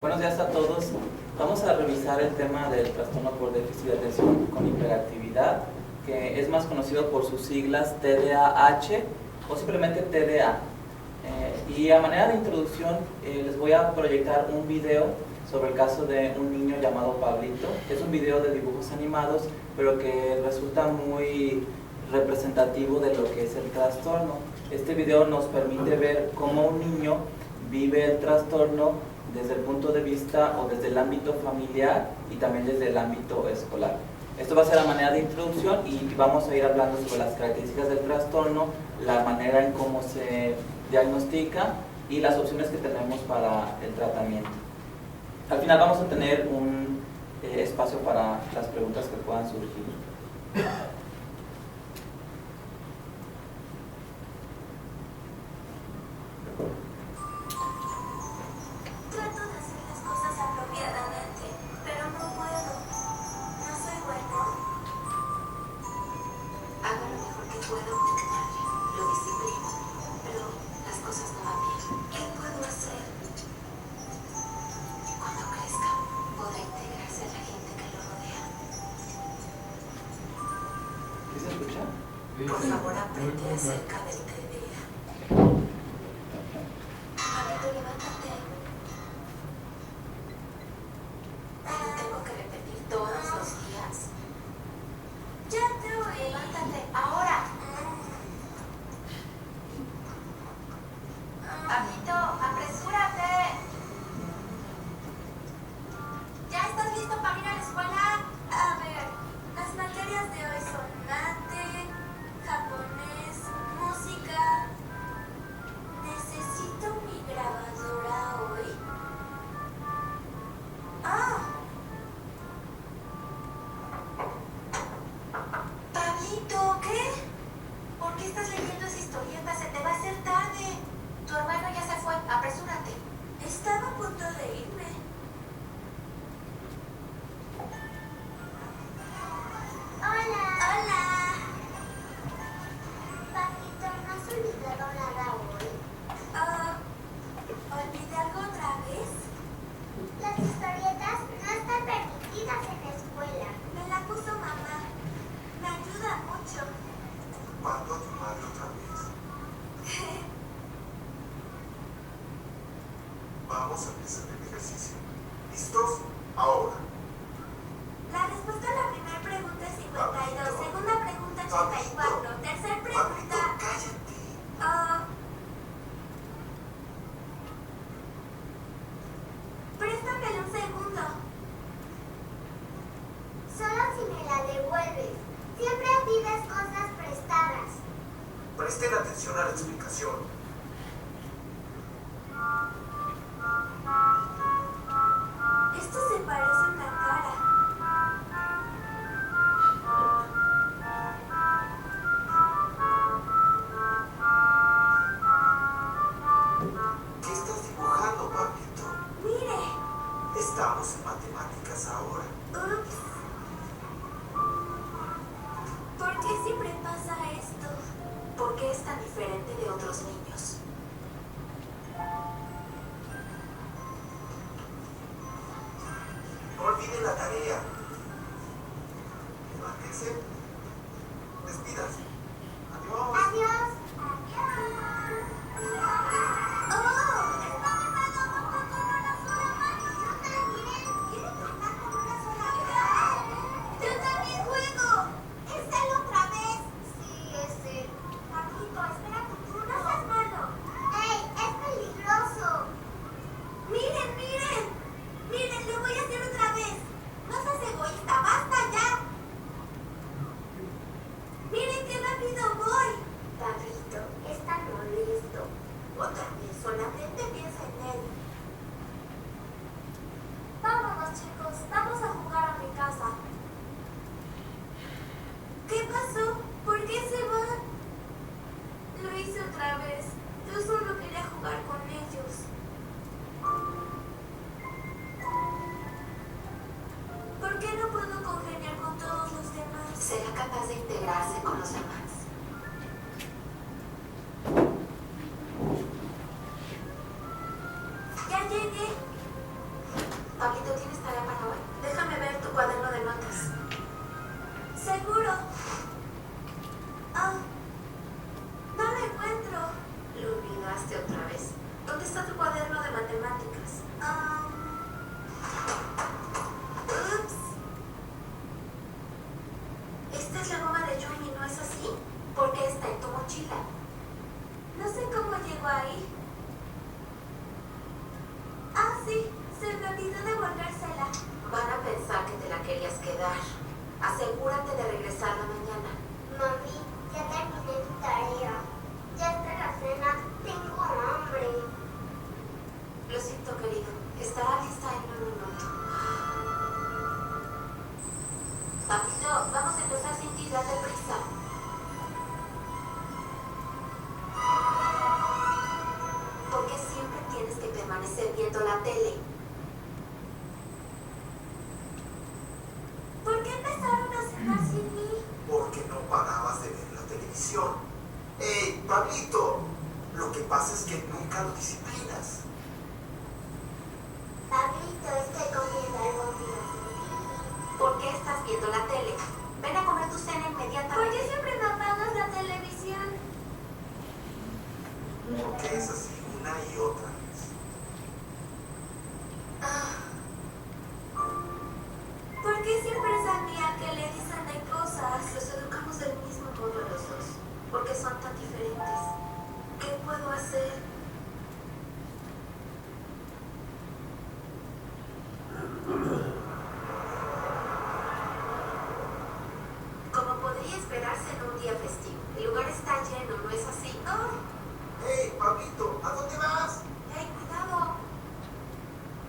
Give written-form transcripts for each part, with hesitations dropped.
Buenos días a todos. Vamos a revisar el tema del trastorno por déficit de atención con hiperactividad, que es más conocido por sus siglas TDAH o simplemente TDA. Y a manera de introducción les voy a proyectar un video sobre el caso de un niño llamado Pablito. Es un video de dibujos animados, pero que resulta muy representativo de lo que es el trastorno. Este video nos permite ver cómo un niño vive el trastorno desde el punto de vista o desde el ámbito familiar y también desde el ámbito escolar. Esto va a ser a manera de introducción y vamos a ir hablando sobre las características del trastorno, la manera en cómo se diagnostica y las opciones que tenemos para el tratamiento. Al final vamos a tener un espacio para las preguntas que puedan surgir. Por favor, aprende acerca del TDA. Pablito, levántate. Te lo tengo que repetir todos los días. Ya te oí. Levántate, ahora. Pablito, apresúrate. ¿Ya estás listo para ir a la escuela? A ver, las materias de hoy son mate, japonés, música. ¿Necesito mi grabadora hoy? Pablito, ¿qué? ¿Por qué estás leyendo esa historieta? Se te va a hacer tarde. Tu hermano ya se fue, apresúrate. Estaba a punto de irme. Hola. Hola. Pablito, ¿no has olvidado nada hoy? ¿Olvidé algo otra vez? Las historietas no están permitidas en la escuela. Me la puso mamá. Me ayuda mucho. ¿Cuándo a tu madre otra vez? Vamos a empezar el ejercicio. ¿Listos? Ahora. La respuesta a la primera pregunta es 52, segunda pregunta 84, tercera pregunta... Pablito, cállate. Préstamela un segundo. Solo si me la devuelves. Siempre pides cosas prestadas. Presten atención a la explicación. Esto se parece a una cara. ¿Qué estás dibujando, Pablito? Mire. Estamos en matemáticas ahora. Ups. ¿Por qué siempre pasa esto? ¿Por qué es tan diferente de otros niños? No olviden la tarea. Levántense. Despídanse. Adiós. Adiós. Yo también juego. Es él otra vez. Sí, es él. Pablito, espera tu turno. No seas malo. ¡Ey! ¡Es peligroso! ¡Miren, miren! ¡Miren, lo voy a hacer otra vez! ¡No seas egoísta! ¡Basta ya! ¡Miren qué rápido voy! Pablito. quedar. Asegúrate de regresar la mañana. Mami, ya terminé tu tarea. Ya está la cena. Tengo hambre. Lo siento, querido. Estará lista en un minuto. Papito, vamos a empezar sin ti, date prisa. ¿Por qué siempre tienes que permanecer viendo la tele? ¿Por qué empezaron a cenar sin mí? Porque no parabas de ver la televisión. ¡Ey, Pablito! Lo que pasa es que nunca lo disciplinas. Pablito, estoy comiendo algo mío sin ti. ¿Por qué estás viendo la tele? Ven a comer tu cena ¿Por inmediatamente. qué siempre me apagas la televisión? Porque es así una y otra vez. ¿Por qué siempre es a mí a que le dicen de cosas? Los educamos del mismo modo a los dos, porque son tan diferentes. ¿Qué puedo hacer? Como podría esperarse en un día festivo, el lugar está lleno, ¿no es así? ¡Ey, Pablito! ¿A dónde vas? ¡Hey, cuidado!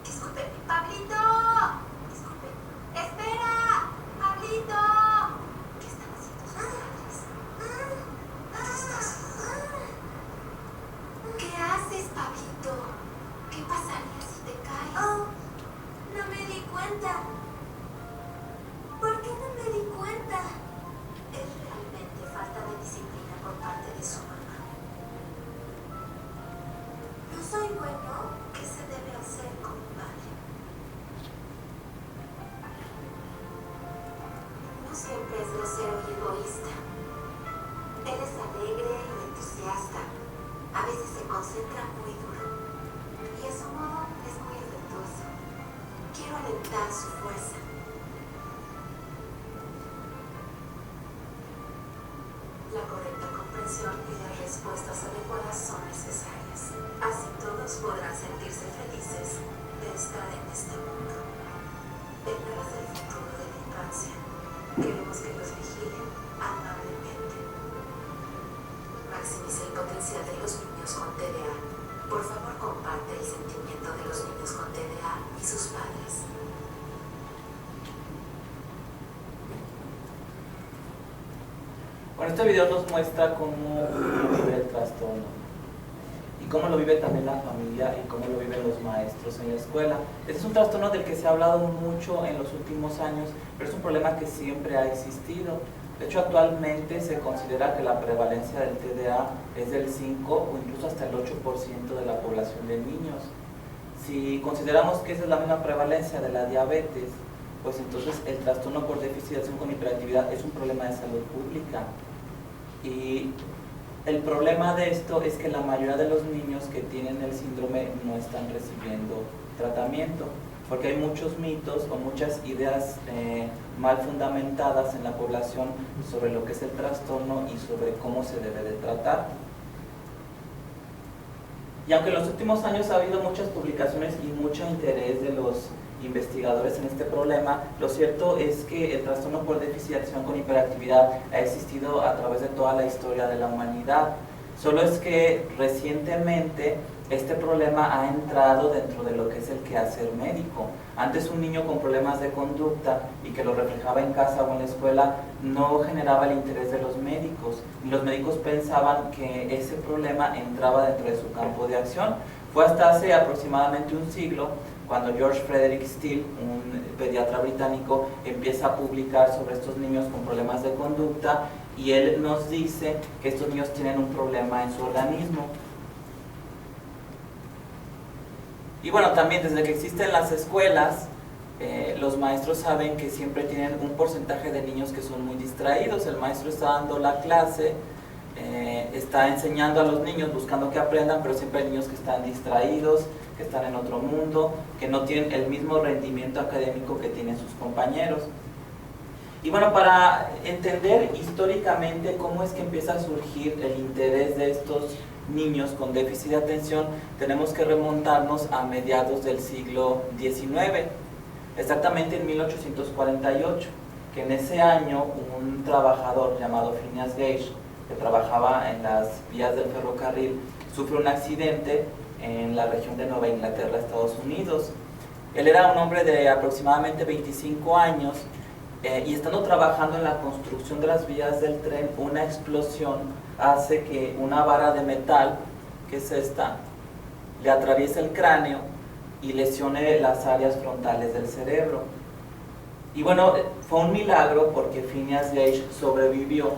Disculpe, Pablito. Disculpe. ¡Espera! ¡Pablito! ¿Qué están haciendo sus padres? ¿Qué estás haciendo? ¿Qué haces, Pablito? ¿Qué pasaría si te caes? Oh, no me di cuenta. ¿Por qué no me di cuenta? Es realmente falta de disciplina por parte de su mamá. ¿No soy bueno? ¿Qué se debe hacer como padre? No siempre es grosero y egoísta. Él es alegre y entusiasta. A veces se concentra muy duro. Y a su modo es muy afectuoso. Quiero alentar su fuerza. La correcta comprensión y las respuestas adecuadas son necesarias. Así todos podrán sentirse felices de estar en este mundo. Tendrás el futuro de la infancia. Queremos que los vigilen amablemente. Maximiza el potencial de los niños con TDA. Por favor, comparte el sentimiento de los niños con TDA y sus padres. Bueno, este video nos muestra cómo vive el trastorno y cómo lo vive también la familia y cómo lo viven los maestros en la escuela. Este es un trastorno del que se ha hablado mucho en los últimos años, pero es un problema que siempre ha existido. De hecho, actualmente se considera que la prevalencia del TDA es del 5 o incluso hasta el 8% de la población de niños. Si consideramos que esa es la misma prevalencia de la diabetes, pues entonces el trastorno por déficit de atención con hiperactividad es un problema de salud pública. Y el problema de esto es que la mayoría de los niños que tienen el síndrome no están recibiendo tratamiento, porque hay muchos mitos o muchas ideas mal fundamentadas en la población sobre lo que es el trastorno y sobre cómo se debe de tratar. Y aunque en los últimos años ha habido muchas publicaciones y mucho interés de los investigadores en este problema, lo cierto es que el trastorno por déficit de atención con hiperactividad ha existido a través de toda la historia de la humanidad. Solo es que recientemente este problema ha entrado dentro de lo que es el quehacer médico. Antes un niño con problemas de conducta y que lo reflejaba en casa o en la escuela no generaba el interés de los médicos, y los médicos pensaban que ese problema entraba dentro de su campo de acción. Fue hasta hace aproximadamente un siglo cuando George Frederick Steele, un pediatra británico, empieza a publicar sobre estos niños con problemas de conducta, y él nos dice que estos niños tienen un problema en su organismo. Y bueno, también desde que existen las escuelas, los maestros saben que siempre tienen un porcentaje de niños que son muy distraídos. El maestro está dando la clase, está enseñando a los niños, buscando que aprendan, pero siempre hay niños que están distraídos, que están en otro mundo, que no tienen el mismo rendimiento académico que tienen sus compañeros. Y bueno, para entender históricamente cómo es que empieza a surgir el interés de estos niños con déficit de atención, tenemos que remontarnos a mediados del siglo XIX, exactamente en 1848. que en ese año un trabajador llamado Phineas Gage, que trabajaba en las vías del ferrocarril, sufre un accidente en la región de Nueva Inglaterra, Estados Unidos. Él era un hombre de aproximadamente 25 años y estando trabajando en la construcción de las vías del tren, una explosión hace que una vara de metal, que es esta, le atraviese el cráneo y lesione las áreas frontales del cerebro. Y bueno, fue un milagro porque Phineas Gage sobrevivió,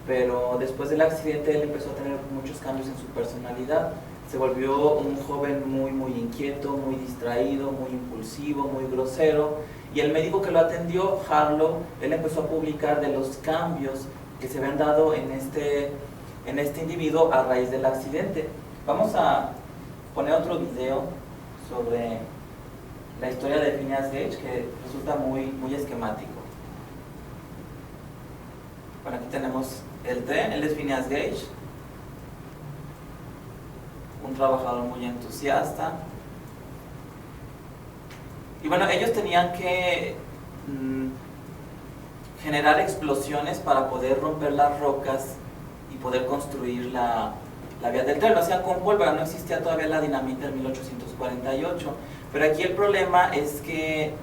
pero después del accidente él empezó a tener muchos cambios en su personalidad. Se volvió un joven muy inquieto, muy distraído, muy impulsivo, muy grosero. Y el médico que lo atendió, Harlow, él empezó a publicar de los cambios que se habían dado en este individuo a raíz del accidente. Vamos a poner otro video sobre la historia de Phineas Gage que resulta muy esquemático. Bueno, aquí tenemos el tren, él es Phineas Gage, un trabajador muy entusiasta. Y bueno, ellos tenían que generar explosiones para poder romper las rocas y poder construir la vía del tren. Lo hacían con pólvora, no existía todavía la dinamita en 1848. Pero aquí el problema es que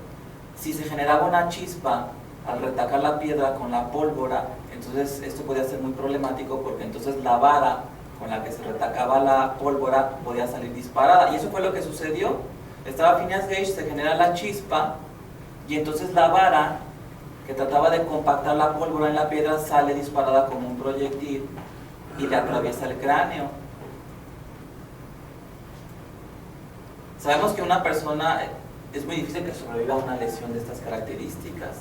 si se generaba una chispa al retacar la piedra con la pólvora, entonces esto podía ser muy problemático porque entonces la vara con la que se retacaba la pólvora podía salir disparada. Y eso fue lo que sucedió. Estaba Phineas Gage, se genera la chispa y entonces la vara que trataba de compactar la pólvora en la piedra sale disparada como un proyectil y le atraviesa el cráneo. Sabemos que una persona es muy difícil que sobreviva a una lesión de estas características.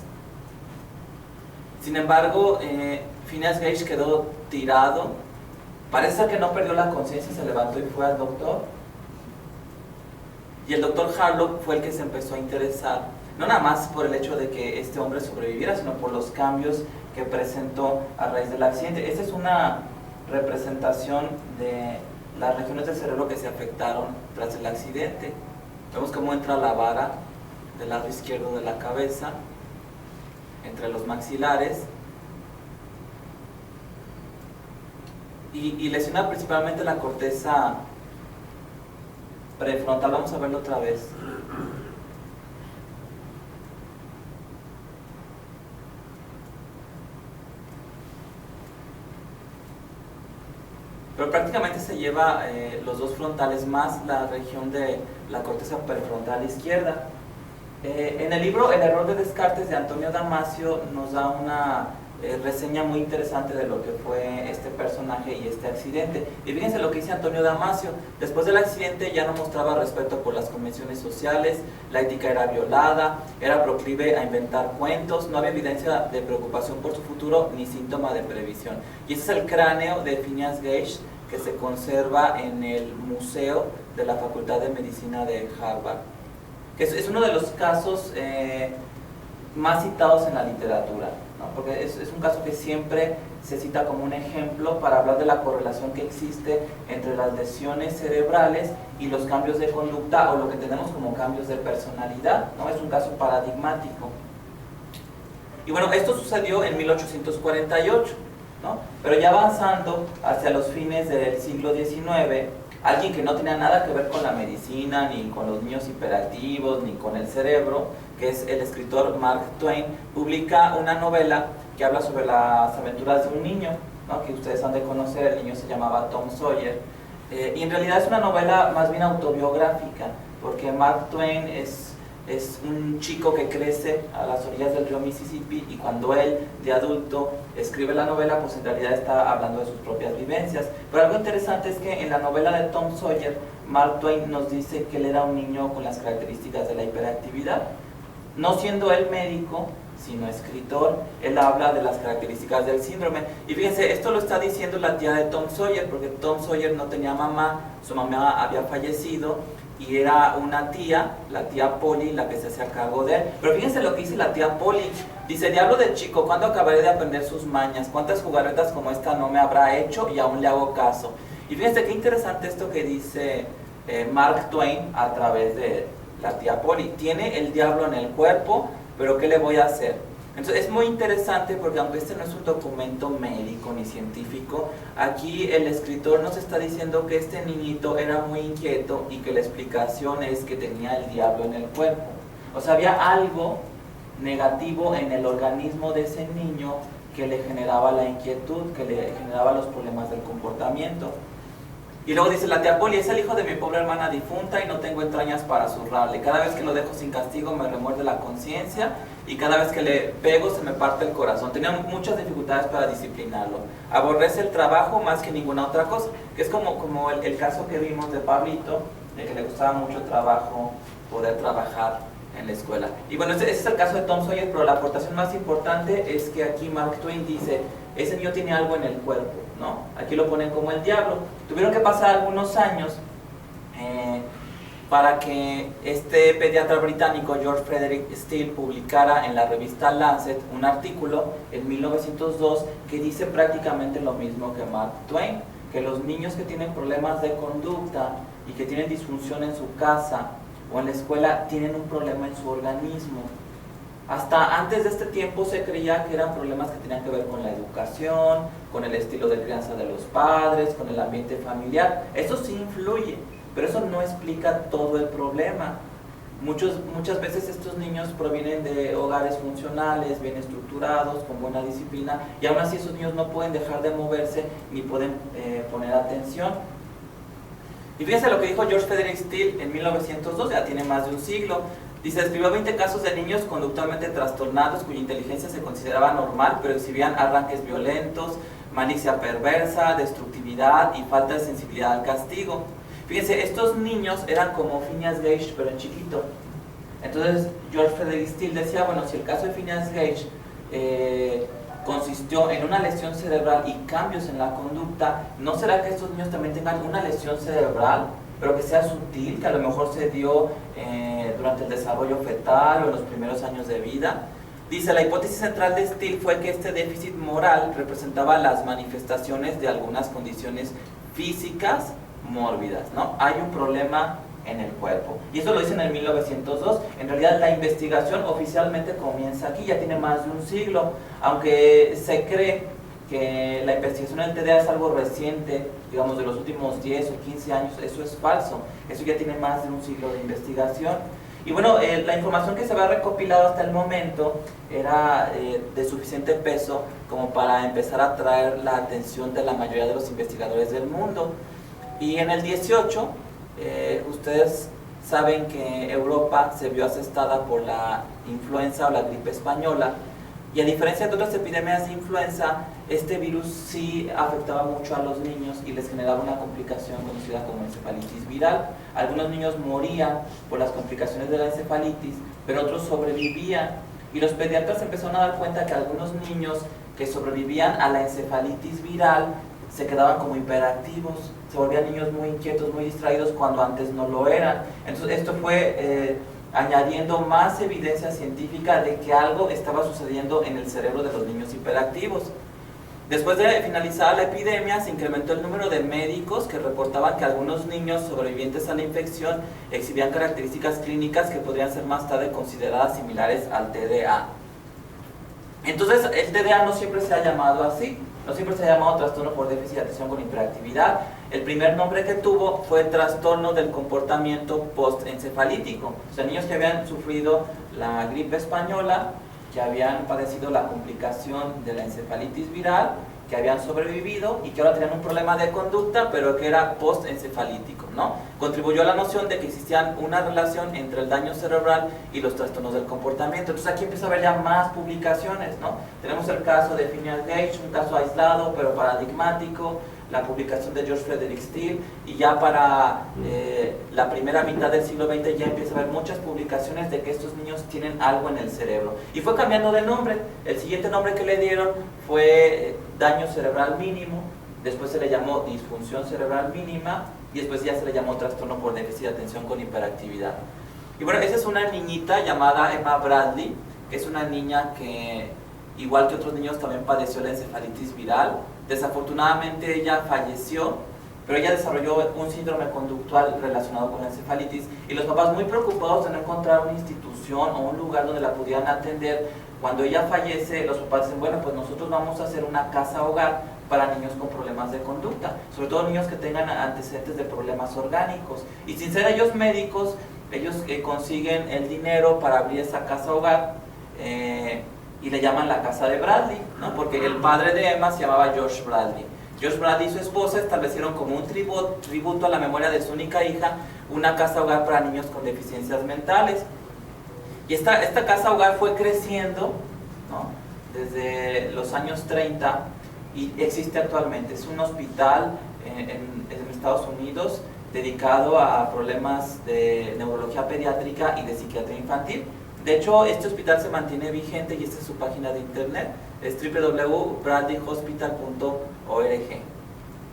Sin embargo, Phineas Gage quedó tirado. Parece ser que no perdió la conciencia, se levantó y fue al doctor. Y el doctor Harlow fue el que se empezó a interesar, no nada más por el hecho de que este hombre sobreviviera, sino por los cambios que presentó a raíz del accidente. Esta es una representación de las regiones del cerebro que se afectaron tras el accidente. Vemos cómo entra la vara del lado izquierdo de la cabeza, entre los maxilares, y lesiona principalmente la corteza prefrontal. Vamos a verlo otra vez. Pero prácticamente se lleva los dos frontales más la región de la corteza prefrontal izquierda. En el libro El error de Descartes de Antonio Damasio nos da una reseña muy interesante de lo que fue este personaje y este accidente. Y fíjense lo que dice Antonio Damasio: después del accidente ya no mostraba respeto por las convenciones sociales, la ética era violada, era proclive a inventar cuentos, no había evidencia de preocupación por su futuro ni síntoma de previsión. Y ese es el cráneo de Phineas Gage que se conserva en el Museo de la Facultad de Medicina de Harvard, que es uno de los casos más citados en la literatura, ¿no? Porque es un caso que siempre se cita como un ejemplo para hablar de la correlación que existe entre las lesiones cerebrales y los cambios de conducta, o lo que tenemos como cambios de personalidad, ¿no? Es un caso paradigmático. Y bueno, esto sucedió en 1848, ¿no? Pero ya avanzando hacia los fines del siglo XIX, alguien que no tenía nada que ver con la medicina, ni con los niños hiperactivos, ni con el cerebro, que es el escritor Mark Twain, publica una novela que habla sobre las aventuras de un niño, ¿no? Que ustedes han de conocer. El niño se llamaba Tom Sawyer, y en realidad es una novela más bien autobiográfica, porque Mark Twain es un chico que crece a las orillas del río Mississippi, y cuando él, de adulto, escribe la novela, pues en realidad está hablando de sus propias vivencias. Pero algo interesante es que en la novela de Tom Sawyer, Mark Twain nos dice que él era un niño con las características de la hiperactividad. No siendo él médico, sino escritor, él habla de las características del síndrome. Y fíjense, esto lo está diciendo la tía de Tom Sawyer, porque Tom Sawyer no tenía mamá, su mamá había fallecido, y era una tía, la tía Polly, la que se hacía cargo de él. Pero fíjense lo que dice la tía Polly. Dice: diablo de chico, ¿cuándo acabaré de aprender sus mañas? ¿Cuántas jugarretas como esta no me habrá hecho y aún le hago caso? Y fíjense qué interesante esto que dice Mark Twain a través de la tía Polly. Tiene el diablo en el cuerpo, pero ¿qué le voy a hacer? Entonces es muy interesante porque aunque este no es un documento médico ni científico, aquí el escritor nos está diciendo que este niñito era muy inquieto y que la explicación es que tenía el diablo en el cuerpo. O sea, había algo negativo en el organismo de ese niño que le generaba la inquietud, que le generaba los problemas del comportamiento. Y luego dice la tía Poli, es el hijo de mi pobre hermana difunta y no tengo entrañas para zurrarle. Cada vez que lo dejo sin castigo me remuerde la conciencia y cada vez que le pego se me parte el corazón. Tenía muchas dificultades para disciplinarlo. Aborrece el trabajo más que ninguna otra cosa, que es como el caso que vimos de Pablito, de que le gustaba mucho trabajo, poder trabajar en la escuela. Y bueno, ese es el caso de Tom Sawyer, pero la aportación más importante es que aquí Mark Twain dice, ese niño tiene algo en el cuerpo, ¿no? Aquí lo ponen como el diablo. Tuvieron que pasar algunos años para que este pediatra británico, George Frederick Steele, publicara en la revista Lancet un artículo en 1902 que dice prácticamente lo mismo que Mark Twain, que los niños que tienen problemas de conducta y que tienen disfunción en su casa o en la escuela tienen un problema en su organismo. Hasta antes de este tiempo se creía que eran problemas que tenían que ver con la educación, con el estilo de crianza de los padres, con el ambiente familiar. Eso sí influye, pero eso no explica todo el problema. Muchas veces estos niños provienen de hogares funcionales, bien estructurados, con buena disciplina, y aún así esos niños no pueden dejar de moverse ni pueden poner atención. Y fíjense lo que dijo George Frederick Steele en 1902, ya tiene más de un siglo. Dice, escribió 20 casos de niños conductualmente trastornados cuya inteligencia se consideraba normal, pero exhibían arranques violentos, malicia perversa, destructividad y falta de sensibilidad al castigo. Fíjense, estos niños eran como Phineas Gage, pero en chiquito. Entonces George Frederick Steele decía, bueno, si el caso de Phineas Gage consistió en una lesión cerebral y cambios en la conducta, ¿no será que estos niños también tengan una lesión cerebral, pero que sea sutil, que a lo mejor se dio durante el desarrollo fetal o en los primeros años de vida? Dice, la hipótesis central de Steele fue que este déficit moral representaba las manifestaciones de algunas condiciones físicas mórbidas, ¿no? Hay un problema en el cuerpo. Y eso lo dicen en 1902. En realidad la investigación oficialmente comienza aquí, ya tiene más de un siglo, aunque se cree que la investigación del TDA es algo reciente, digamos de los últimos 10 o 15 años. Eso es falso, eso ya tiene más de un siglo de investigación. Y bueno, la información que se había recopilado hasta el momento era de suficiente peso como para empezar a atraer la atención de la mayoría de los investigadores del mundo. Y en el 18, ustedes saben que Europa se vio asestada por la influenza o la gripe española, y a diferencia de otras epidemias de influenza, este virus sí afectaba mucho a los niños y les generaba una complicación conocida como encefalitis viral. Algunos niños morían por las complicaciones de la encefalitis, pero otros sobrevivían, y los pediatras empezaron a dar cuenta que algunos niños que sobrevivían a la encefalitis viral se quedaban como hiperactivos, se volvían niños muy inquietos, muy distraídos cuando antes no lo eran. Entonces esto fue añadiendo más evidencia científica de que algo estaba sucediendo en el cerebro de los niños hiperactivos. Después de finalizar la epidemia, se incrementó el número de médicos que reportaban que algunos niños sobrevivientes a la infección exhibían características clínicas que podrían ser más tarde consideradas similares al TDA. Entonces el TDA no siempre se ha llamado así, no siempre se ha llamado trastorno por déficit de atención con hiperactividad. El primer nombre que tuvo fue trastorno del comportamiento postencefalítico. O sea, niños que habían sufrido la gripe española, que habían padecido la complicación de la encefalitis viral, que habían sobrevivido y que ahora tenían un problema de conducta, pero que era postencefalítico, ¿no? Contribuyó a la noción de que existía una relación entre el daño cerebral y los trastornos del comportamiento. Entonces aquí empieza a haber ya más publicaciones, ¿no? Tenemos el caso de Phineas Gage, un caso aislado pero paradigmático, la publicación de George Frederick Steele, y ya para la primera mitad del siglo XX ya empieza a haber muchas publicaciones de que estos niños tienen algo en el cerebro. Y fue cambiando de nombre. El siguiente nombre que le dieron fue daño cerebral mínimo, después se le llamó disfunción cerebral mínima, y después ya se le llamó trastorno por déficit de atención con hiperactividad. Y bueno, esa es una niñita llamada Emma Bradley, que es una niña que, igual que otros niños, también padeció la encefalitis viral. Desafortunadamente ella falleció pero ella desarrolló un síndrome conductual relacionado con la encefalitis y los papás muy preocupados de no encontrar una institución o un lugar donde la pudieran atender. Cuando ella fallece, los papás dicen, bueno, pues nosotros vamos a hacer una casa hogar para niños con problemas de conducta, sobre todo niños que tengan antecedentes de problemas orgánicos. Y sin ser ellos médicos, ellos consiguen el dinero para abrir esa casa hogar y le llaman la casa de Bradley, ¿no? Porque el padre de Emma se llamaba George Bradley. George Bradley y su esposa establecieron como un tributo a la memoria de su única hija una casa hogar para niños con deficiencias mentales. Y esta casa hogar fue creciendo, ¿no?, desde los años 30 y existe actualmente. Es un hospital en Estados Unidos dedicado a problemas de neurología pediátrica y de psiquiatría infantil. De hecho, este hospital se mantiene vigente y esta es su página de internet, es www.bradleyhospital.org,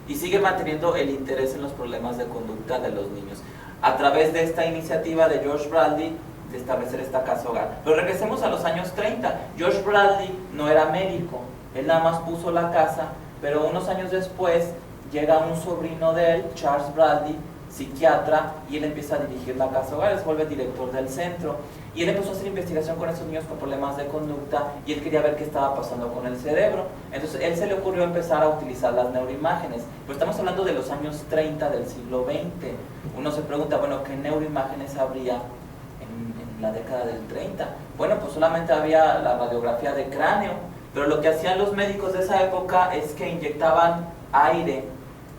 y sigue manteniendo el interés en los problemas de conducta de los niños a través de esta iniciativa de George Bradley de establecer esta casa hogar. Pero regresemos a los años 30. George Bradley no era médico, él nada más puso la casa, pero unos años después llega un sobrino de él, Charles Bradley, psiquiatra, y él empieza a dirigir la casa hogar, se vuelve director del centro, y él empezó a hacer investigación con esos niños con problemas de conducta, y él quería ver qué estaba pasando con el cerebro. Entonces él se le ocurrió empezar a utilizar las neuroimágenes, pero estamos hablando de los años 30 del siglo XX. Uno se pregunta, bueno, ¿qué neuroimágenes habría en la década del 30? Bueno, pues solamente había la radiografía de cráneo, pero lo que hacían los médicos de esa época es que inyectaban aire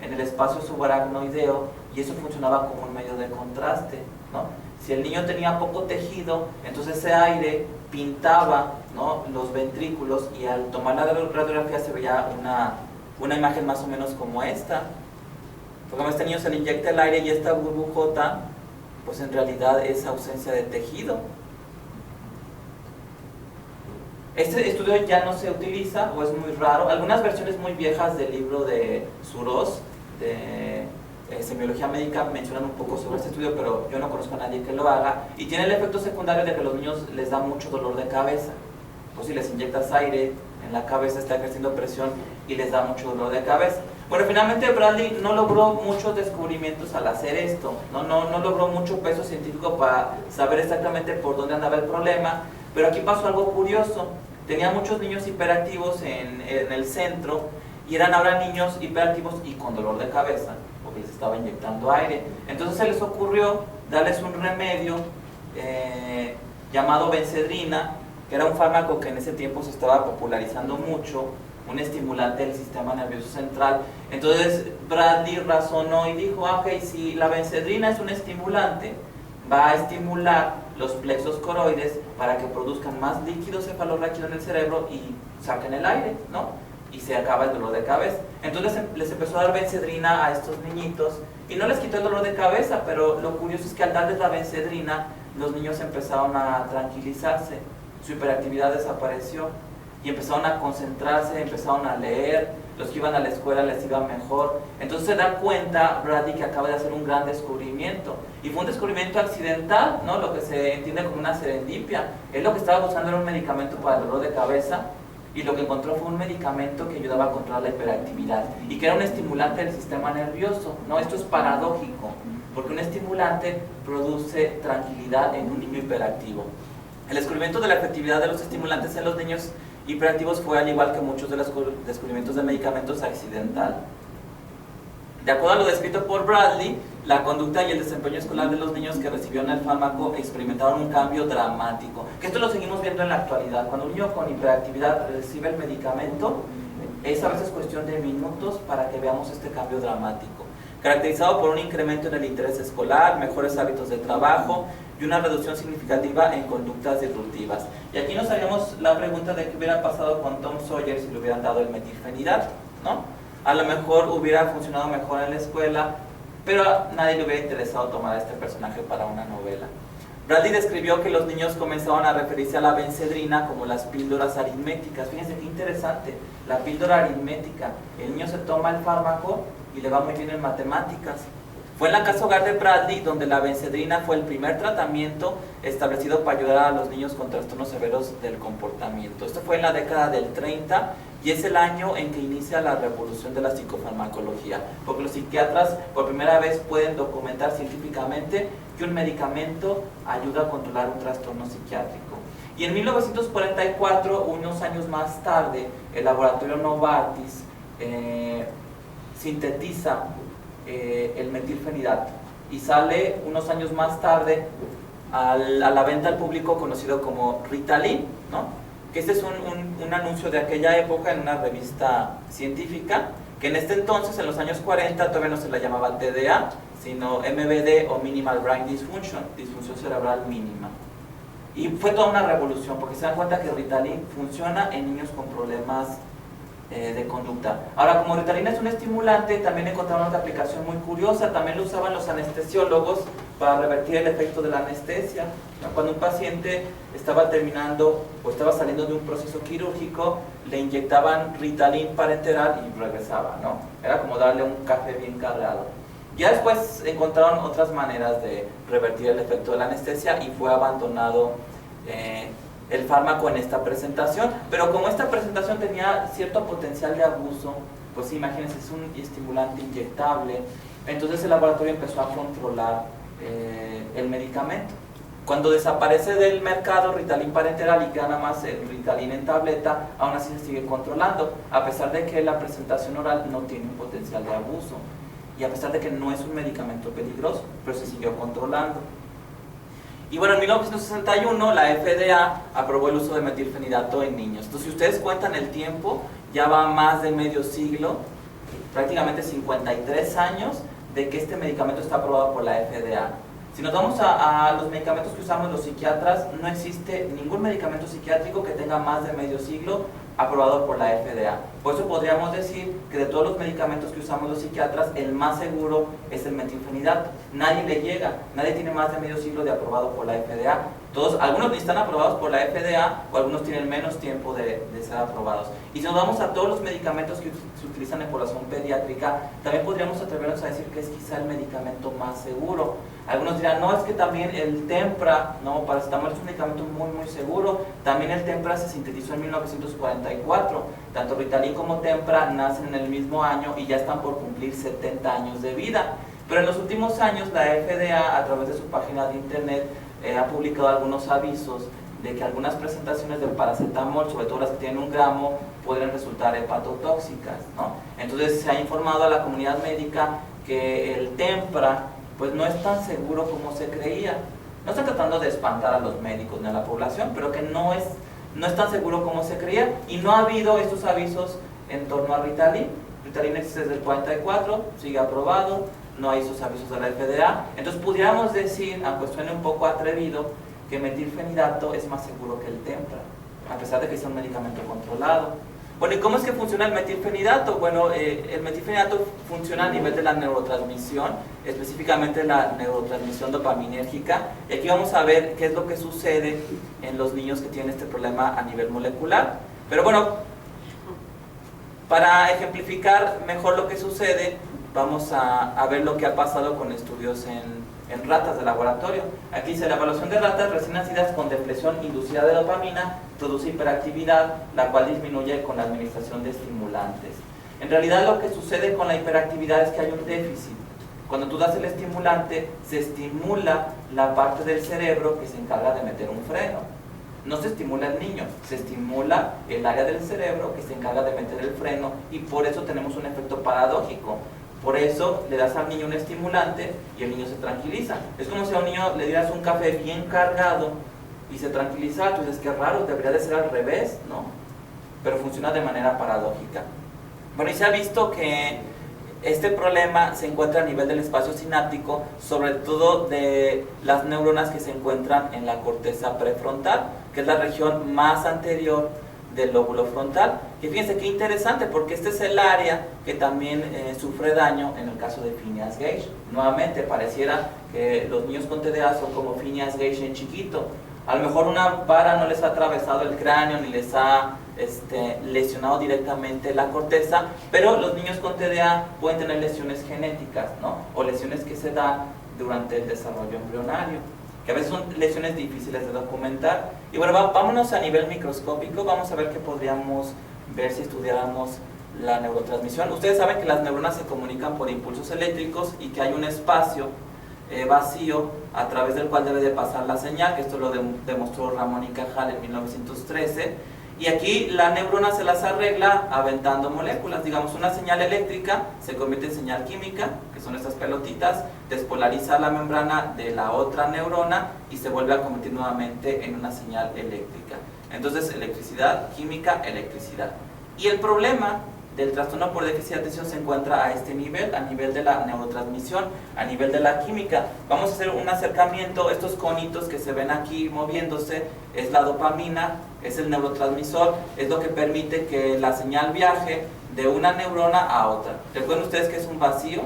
en el espacio subaracnoideo, y eso funcionaba como un medio de contraste, ¿no? Si el niño tenía poco tejido, entonces ese aire pintaba, ¿no?, los ventrículos, y al tomar la radiografía se veía una imagen más o menos como esta. Porque a este niño se le inyecta el aire y esta burbujota, pues en realidad es ausencia de tejido. Este estudio ya no se utiliza o es muy raro. Algunas versiones muy viejas del libro de Suros, de semiología médica, mencionan un poco sobre este estudio, pero yo no conozco a nadie que lo haga, y tiene el efecto secundario de que a los niños les da mucho dolor de cabeza. Pues si les inyectas aire en la cabeza, está creciendo presión y les da mucho dolor de cabeza. Bueno, finalmente Bradley no logró muchos descubrimientos al hacer esto, no logró mucho peso científico para saber exactamente por dónde andaba el problema, pero aquí pasó algo curioso. Tenía muchos niños hiperactivos en el centro, y eran ahora niños hiperactivos y con dolor de cabeza, porque les estaba inyectando aire. Entonces se les ocurrió darles un remedio llamado benzedrina, que era un fármaco que en ese tiempo se estaba popularizando mucho, un estimulante del sistema nervioso central. Entonces Bradley razonó y dijo, ok, si la benzedrina es un estimulante, va a estimular los plexos coroides para que produzcan más líquido cefalorraquídeo en el cerebro y saquen el aire, ¿no?, y se acaba el dolor de cabeza. Entonces les empezó a dar benzedrina a estos niñitos y no les quitó el dolor de cabeza, pero lo curioso es que al darles la benzedrina, los niños empezaron a tranquilizarse, su hiperactividad desapareció y empezaron a concentrarse, empezaron a leer, los que iban a la escuela les iba mejor. Entonces se da cuenta Bradley que acaba de hacer un gran descubrimiento, y fue un descubrimiento accidental, ¿no?, lo que se entiende como una serendipia. Él lo que estaba buscando era un medicamento para el dolor de cabeza, y lo que encontró fue un medicamento que ayudaba a controlar la hiperactividad y que era un estimulante del sistema nervioso, ¿no? Esto es paradójico, porque un estimulante produce tranquilidad en un niño hiperactivo. El descubrimiento de la efectividad de los estimulantes en los niños hiperactivos fue, al igual que muchos de los descubrimientos de medicamentos, accidental. De acuerdo a lo descrito por Bradley, la conducta y el desempeño escolar de los niños que recibieron el fármaco experimentaron un cambio dramático, que esto lo seguimos viendo en la actualidad. Cuando un niño con hiperactividad recibe el medicamento, es a veces cuestión de minutos para que veamos este cambio dramático, caracterizado por un incremento en el interés escolar, mejores hábitos de trabajo y una reducción significativa en conductas disruptivas. Y aquí nos haríamos la pregunta de qué hubiera pasado con Tom Sawyer si le hubieran dado el metilfenidato, ¿no? A lo mejor hubiera funcionado mejor en la escuela, pero a nadie le hubiera interesado tomar a este personaje para una novela. Bradley describió que los niños comenzaban a referirse a la benzedrina como las píldoras aritméticas. Fíjense qué interesante, la píldora aritmética. El niño se toma el fármaco y le va muy bien en matemáticas. Fue en la casa hogar de Bradley donde la benzedrina fue el primer tratamiento establecido para ayudar a los niños con trastornos severos del comportamiento. Esto fue en la década del 30 y es el año en que inicia la revolución de la psicofarmacología, porque los psiquiatras por primera vez pueden documentar científicamente que un medicamento ayuda a controlar un trastorno psiquiátrico. Y en 1944, unos años más tarde, el laboratorio Novartis sintetiza el metilfenidato y sale unos años más tarde a la venta al público conocido como Ritalin, ¿no? Que este es un anuncio de aquella época en una revista científica, que en este entonces, en los años 40, todavía no se la llamaba TDA, sino MBD o Minimal Brain Dysfunction, disfunción cerebral mínima. Y fue toda una revolución, porque se dan cuenta que Ritalin funciona en niños con problemas de conducta. Ahora, como Ritalin es un estimulante, también encontraron otra aplicación muy curiosa. También lo usaban los anestesiólogos para revertir el efecto de la anestesia. Cuando un paciente estaba terminando o estaba saliendo de un proceso quirúrgico, le inyectaban Ritalin parenteral y regresaba, ¿no? Era como darle un café bien cargado. Ya después encontraron otras maneras de revertir el efecto de la anestesia y fue abandonado el fármaco en esta presentación, pero como esta presentación tenía cierto potencial de abuso, pues imagínense, es un estimulante inyectable, entonces el laboratorio empezó a controlar el medicamento. Cuando desaparece del mercado Ritalin parenteral y queda nada más el Ritalin en tableta, aún así se sigue controlando, a pesar de que la presentación oral no tiene un potencial de abuso y a pesar de que no es un medicamento peligroso, pero se siguió controlando. Y bueno, en 1961 la FDA aprobó el uso de metilfenidato en niños. Entonces, si ustedes cuentan el tiempo, ya va más de medio siglo, prácticamente 53 años, de que este medicamento está aprobado por la FDA. Si nos vamos a los medicamentos que usamos los psiquiatras, no existe ningún medicamento psiquiátrico que tenga más de medio siglo aprobado por la FDA. Por eso podríamos decir que de todos los medicamentos que usamos los psiquiatras, el más seguro es el metilfenidato. Nadie le llega, nadie tiene más de medio siglo de aprobado por la FDA. Algunos ni están aprobados por la FDA o algunos tienen menos tiempo de ser aprobados. Y si nos vamos a todos los medicamentos que se utilizan en población pediátrica, también podríamos atrevernos a decir que es quizá el medicamento más seguro. Algunos dirán, no, es que también el Tempra, no, paracetamol es un medicamento muy seguro. También el Tempra se sintetizó en 1944. Tanto Ritalin como Tempra nacen en el mismo año y ya están por cumplir 70 años de vida. Pero en los últimos años la FDA, a través de su página de internet, ha publicado algunos avisos de que algunas presentaciones del paracetamol, sobre todo las que tienen 1 gramo, pueden resultar hepatotóxicas, ¿no? Entonces se ha informado a la comunidad médica que el Tempra pues no es tan seguro como se creía. No están tratando de espantar a los médicos ni a la población, pero que no es tan seguro como se creía, y no ha habido estos avisos en torno a Ritalin. Ritalin existe desde el 44, sigue aprobado, no hay esos avisos de la FDA. Entonces pudiéramos decir, aunque suene un poco atrevido, que metilfenidato es más seguro que el Tempra, a pesar de que sea un medicamento controlado. Bueno, ¿y cómo es que funciona el metilfenidato? Bueno, el metilfenidato funciona a nivel de la neurotransmisión, específicamente la neurotransmisión dopaminérgica. Y aquí vamos a ver qué es lo que sucede en los niños que tienen este problema a nivel molecular. Pero bueno, para ejemplificar mejor lo que sucede, vamos a ver lo que ha pasado con estudios en ratas de laboratorio. Aquí dice, la evaluación de ratas recién nacidas con depresión inducida de dopamina produce hiperactividad, la cual disminuye con la administración de estimulantes. En realidad lo que sucede con la hiperactividad es que hay un déficit. Cuando tú das el estimulante, se estimula la parte del cerebro que se encarga de meter un freno. No se estimula el niño, se estimula el área del cerebro que se encarga de meter el freno, y por eso tenemos un efecto paradójico. Por eso le das al niño un estimulante y el niño se tranquiliza. Es como si a un niño le dieras un café bien cargado y se tranquiliza. Tú dices, qué raro, debería de ser al revés, ¿no? Pero funciona de manera paradójica. Bueno, y se ha visto que este problema se encuentra a nivel del espacio sináptico, sobre todo de las neuronas que se encuentran en la corteza prefrontal, que es la región más anterior del lóbulo frontal. Que fíjense qué interesante, porque este es el área que también sufre daño en el caso de Phineas Gage. Nuevamente pareciera que los niños con TDA son como Phineas Gage en chiquito. A lo mejor una vara no les ha atravesado el cráneo ni les ha lesionado directamente la corteza, pero los niños con TDA pueden tener lesiones genéticas, ¿no? O lesiones que se dan durante el desarrollo embrionario, que a veces son lesiones difíciles de documentar. Y bueno, vámonos a nivel microscópico, vamos a ver qué podríamos ver si estudiáramos la neurotransmisión. Ustedes saben que las neuronas se comunican por impulsos eléctricos y que hay un espacio vacío a través del cual debe de pasar la señal, que esto lo demostró Ramón y Cajal en 1913. Y aquí la neurona se las arregla aventando moléculas. Digamos, una señal eléctrica se convierte en señal química, que son estas pelotitas, despolariza la membrana de la otra neurona y se vuelve a convertir nuevamente en una señal eléctrica. Entonces, electricidad, química, electricidad. Y el problema del trastorno por déficit de atención se encuentra a este nivel, a nivel de la neurotransmisión, a nivel de la química. Vamos a hacer un acercamiento. Estos conitos que se ven aquí moviéndose es la dopamina, es el neurotransmisor, es lo que permite que la señal viaje de una neurona a otra. Recuerden ustedes que es un vacío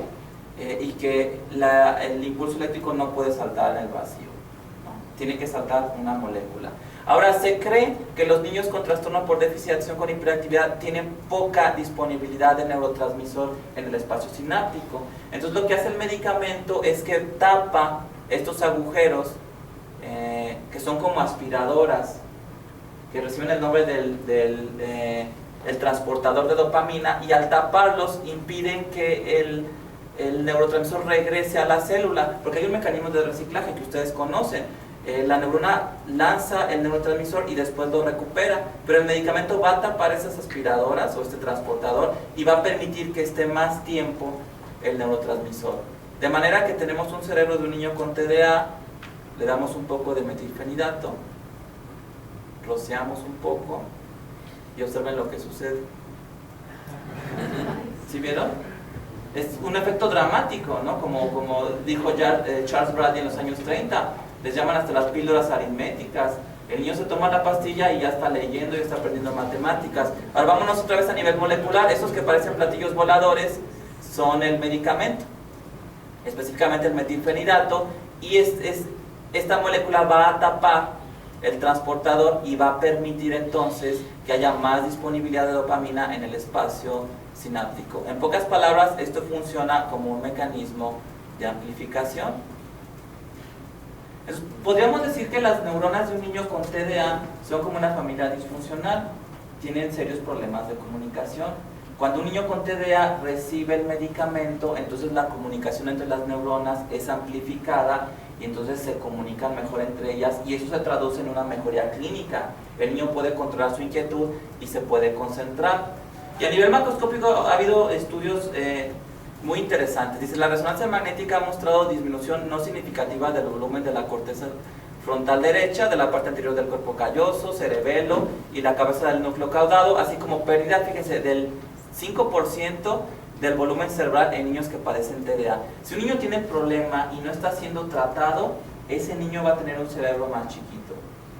y que el impulso eléctrico no puede saltar en el vacío, ¿no? Tiene que saltar una molécula. Ahora, se cree que los niños con trastorno por déficit de atención con hiperactividad tienen poca disponibilidad de neurotransmisor en el espacio sináptico. Entonces, lo que hace el medicamento es que tapa estos agujeros que son como aspiradoras, que reciben el nombre del transportador de dopamina, y al taparlos impiden que el neurotransmisor regrese a la célula, porque hay un mecanismo de reciclaje que ustedes conocen. La neurona lanza el neurotransmisor y después lo recupera, pero el medicamento va a tapar esas aspiradoras o este transportador y va a permitir que esté más tiempo el neurotransmisor. De manera que tenemos un cerebro de un niño con TDA, le damos un poco de metilfenidato, rociamos un poco y observen lo que sucede. ¿Sí vieron? Es un efecto dramático, ¿no? Como dijo ya Charles Bradley en los años 30. Les llaman hasta las píldoras aritméticas. El niño se toma la pastilla y ya está leyendo y está aprendiendo matemáticas. Ahora vámonos otra vez a nivel molecular. Estos que parecen platillos voladores son el medicamento, específicamente el metilfenidato, y esta molécula va a tapar el transportador y va a permitir entonces que haya más disponibilidad de dopamina en el espacio sináptico. En pocas palabras, esto funciona como un mecanismo de amplificación. Podríamos decir que las neuronas de un niño con TDA son como una familia disfuncional, tienen serios problemas de comunicación. Cuando un niño con TDA recibe el medicamento, entonces la comunicación entre las neuronas es amplificada y entonces se comunican mejor entre ellas, y eso se traduce en una mejoría clínica. El niño puede controlar su inquietud y se puede concentrar. Y a nivel macroscópico ha habido estudios muy interesante. Dice, la resonancia magnética ha mostrado disminución no significativa del volumen de la corteza frontal derecha, de la parte anterior del cuerpo calloso, cerebelo y la cabeza del núcleo caudado, así como pérdida, fíjense, del 5% del volumen cerebral en niños que padecen TDA. Si un niño tiene problema y no está siendo tratado, ese niño va a tener un cerebro más chiquito.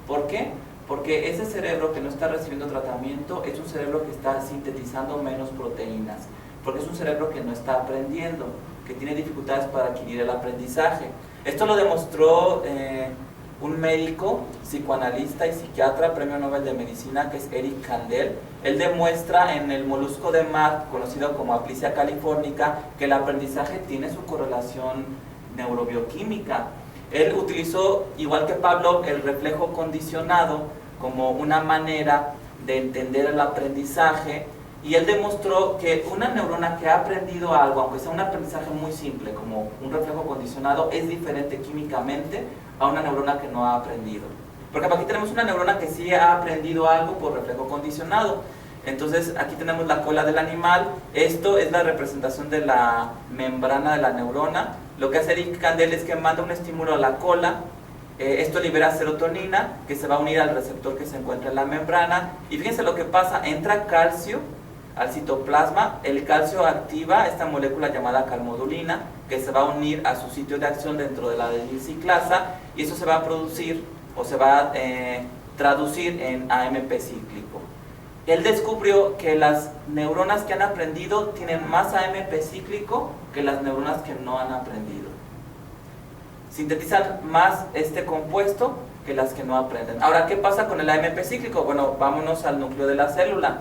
¿Por qué? Porque ese cerebro que no está recibiendo tratamiento es un cerebro que está sintetizando menos proteínas, porque es un cerebro que no está aprendiendo, que tiene dificultades para adquirir el aprendizaje. Esto lo demostró un médico, psicoanalista y psiquiatra, premio Nobel de Medicina, que es Eric Kandel. Él demuestra en el molusco de mar, conocido como Aplysia californica, que el aprendizaje tiene su correlación neurobioquímica. Él utilizó, igual que Pavlov, el reflejo condicionado como una manera de entender el aprendizaje, y él demostró que una neurona que ha aprendido algo, aunque sea un aprendizaje muy simple, como un reflejo condicionado, es diferente químicamente a una neurona que no ha aprendido. Porque aquí tenemos una neurona que sí ha aprendido algo por reflejo condicionado. Entonces aquí tenemos la cola del animal. Esto es la representación de la membrana de la neurona. Lo que hace Eric Kandel es que manda un estímulo a la cola. Esto libera serotonina, que se va a unir al receptor que se encuentra en la membrana. Y fíjense lo que pasa, entra calcio al citoplasma. El calcio activa esta molécula llamada calmodulina, que se va a unir a su sitio de acción dentro de la desilciclasa, y eso se va a producir o se va a traducir en AMP cíclico. Él descubrió que las neuronas que han aprendido tienen más AMP cíclico que las neuronas que no han aprendido. Sintetizan más este compuesto que las que no aprenden. Ahora, ¿qué pasa con el AMP cíclico? Bueno, vámonos al núcleo de la célula.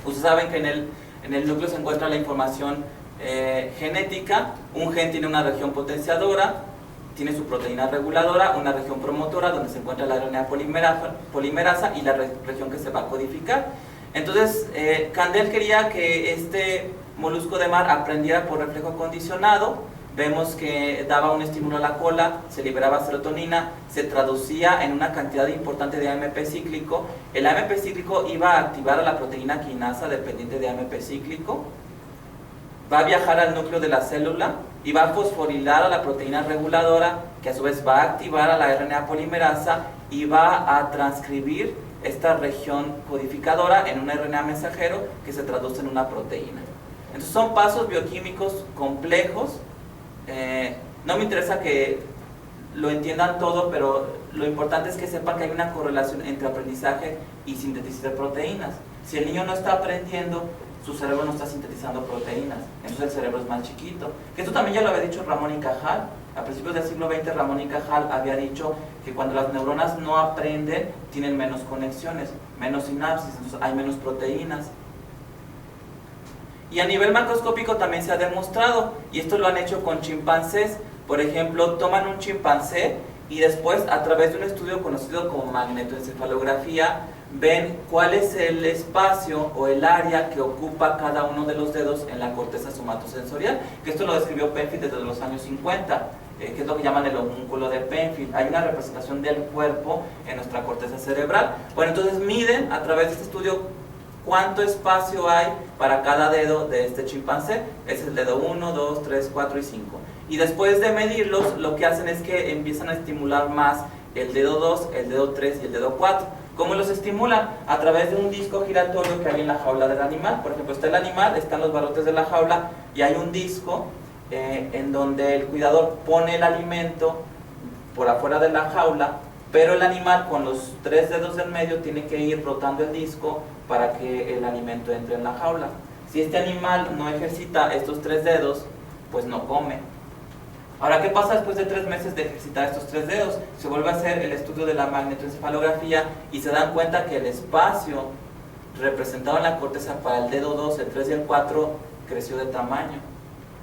Ustedes saben que en el núcleo se encuentra la información genética. Un gen tiene una región potenciadora, tiene su proteína reguladora, una región promotora donde se encuentra la RNA polimerasa y la región que se va a codificar. Entonces, Candel quería que este molusco de mar aprendiera por reflejo condicionado. Vemos que daba un estímulo a la cola, se liberaba serotonina, se traducía en una cantidad importante de AMP cíclico. El AMP cíclico iba a activar a la proteína quinasa dependiente de AMP cíclico, va a viajar al núcleo de la célula y va a fosforilar a la proteína reguladora, que a su vez va a activar a la RNA polimerasa y va a transcribir esta región codificadora en un RNA mensajero que se traduce en una proteína. Entonces son pasos bioquímicos complejos. No me interesa que lo entiendan todo, pero lo importante es que sepan que hay una correlación entre aprendizaje y síntesis de proteínas. Si el niño no está aprendiendo, su cerebro no está sintetizando proteínas, entonces el cerebro es más chiquito. Que esto también ya lo había dicho Ramón y Cajal. A principios del siglo XX, Ramón y Cajal había dicho que cuando las neuronas no aprenden, tienen menos conexiones, menos sinapsis, entonces hay menos proteínas. Y a nivel macroscópico también se ha demostrado, y esto lo han hecho con chimpancés. Por ejemplo, toman un chimpancé y después, a través de un estudio conocido como magnetoencefalografía, ven cuál es el espacio o el área que ocupa cada uno de los dedos en la corteza somatosensorial, que esto lo describió Penfield desde los años 50, que es lo que llaman el homúnculo de Penfield. Hay una representación del cuerpo en nuestra corteza cerebral. Bueno, entonces miden a través de este estudio cuánto espacio hay para cada dedo de este chimpancé. Ese es el dedo 1, 2, 3, 4 y 5. Y después de medirlos, lo que hacen es que empiezan a estimular más el dedo 2, el dedo 3 y el dedo 4. ¿Cómo los estimulan? A través de un disco giratorio que hay en la jaula del animal. Por ejemplo, está el animal, están los barrotes de la jaula y hay un disco en donde el cuidador pone el alimento por afuera de la jaula, pero el animal con los 3 dedos del medio tiene que ir rotando el disco para que el alimento entre en la jaula. Si este animal no ejercita estos 3 dedos, pues no come. Ahora, ¿qué pasa después de 3 meses de ejercitar estos 3 dedos? Se vuelve a hacer el estudio de la magnetoencefalografía y se dan cuenta que el espacio representado en la corteza para el dedo 2, el 3 y el 4 creció de tamaño.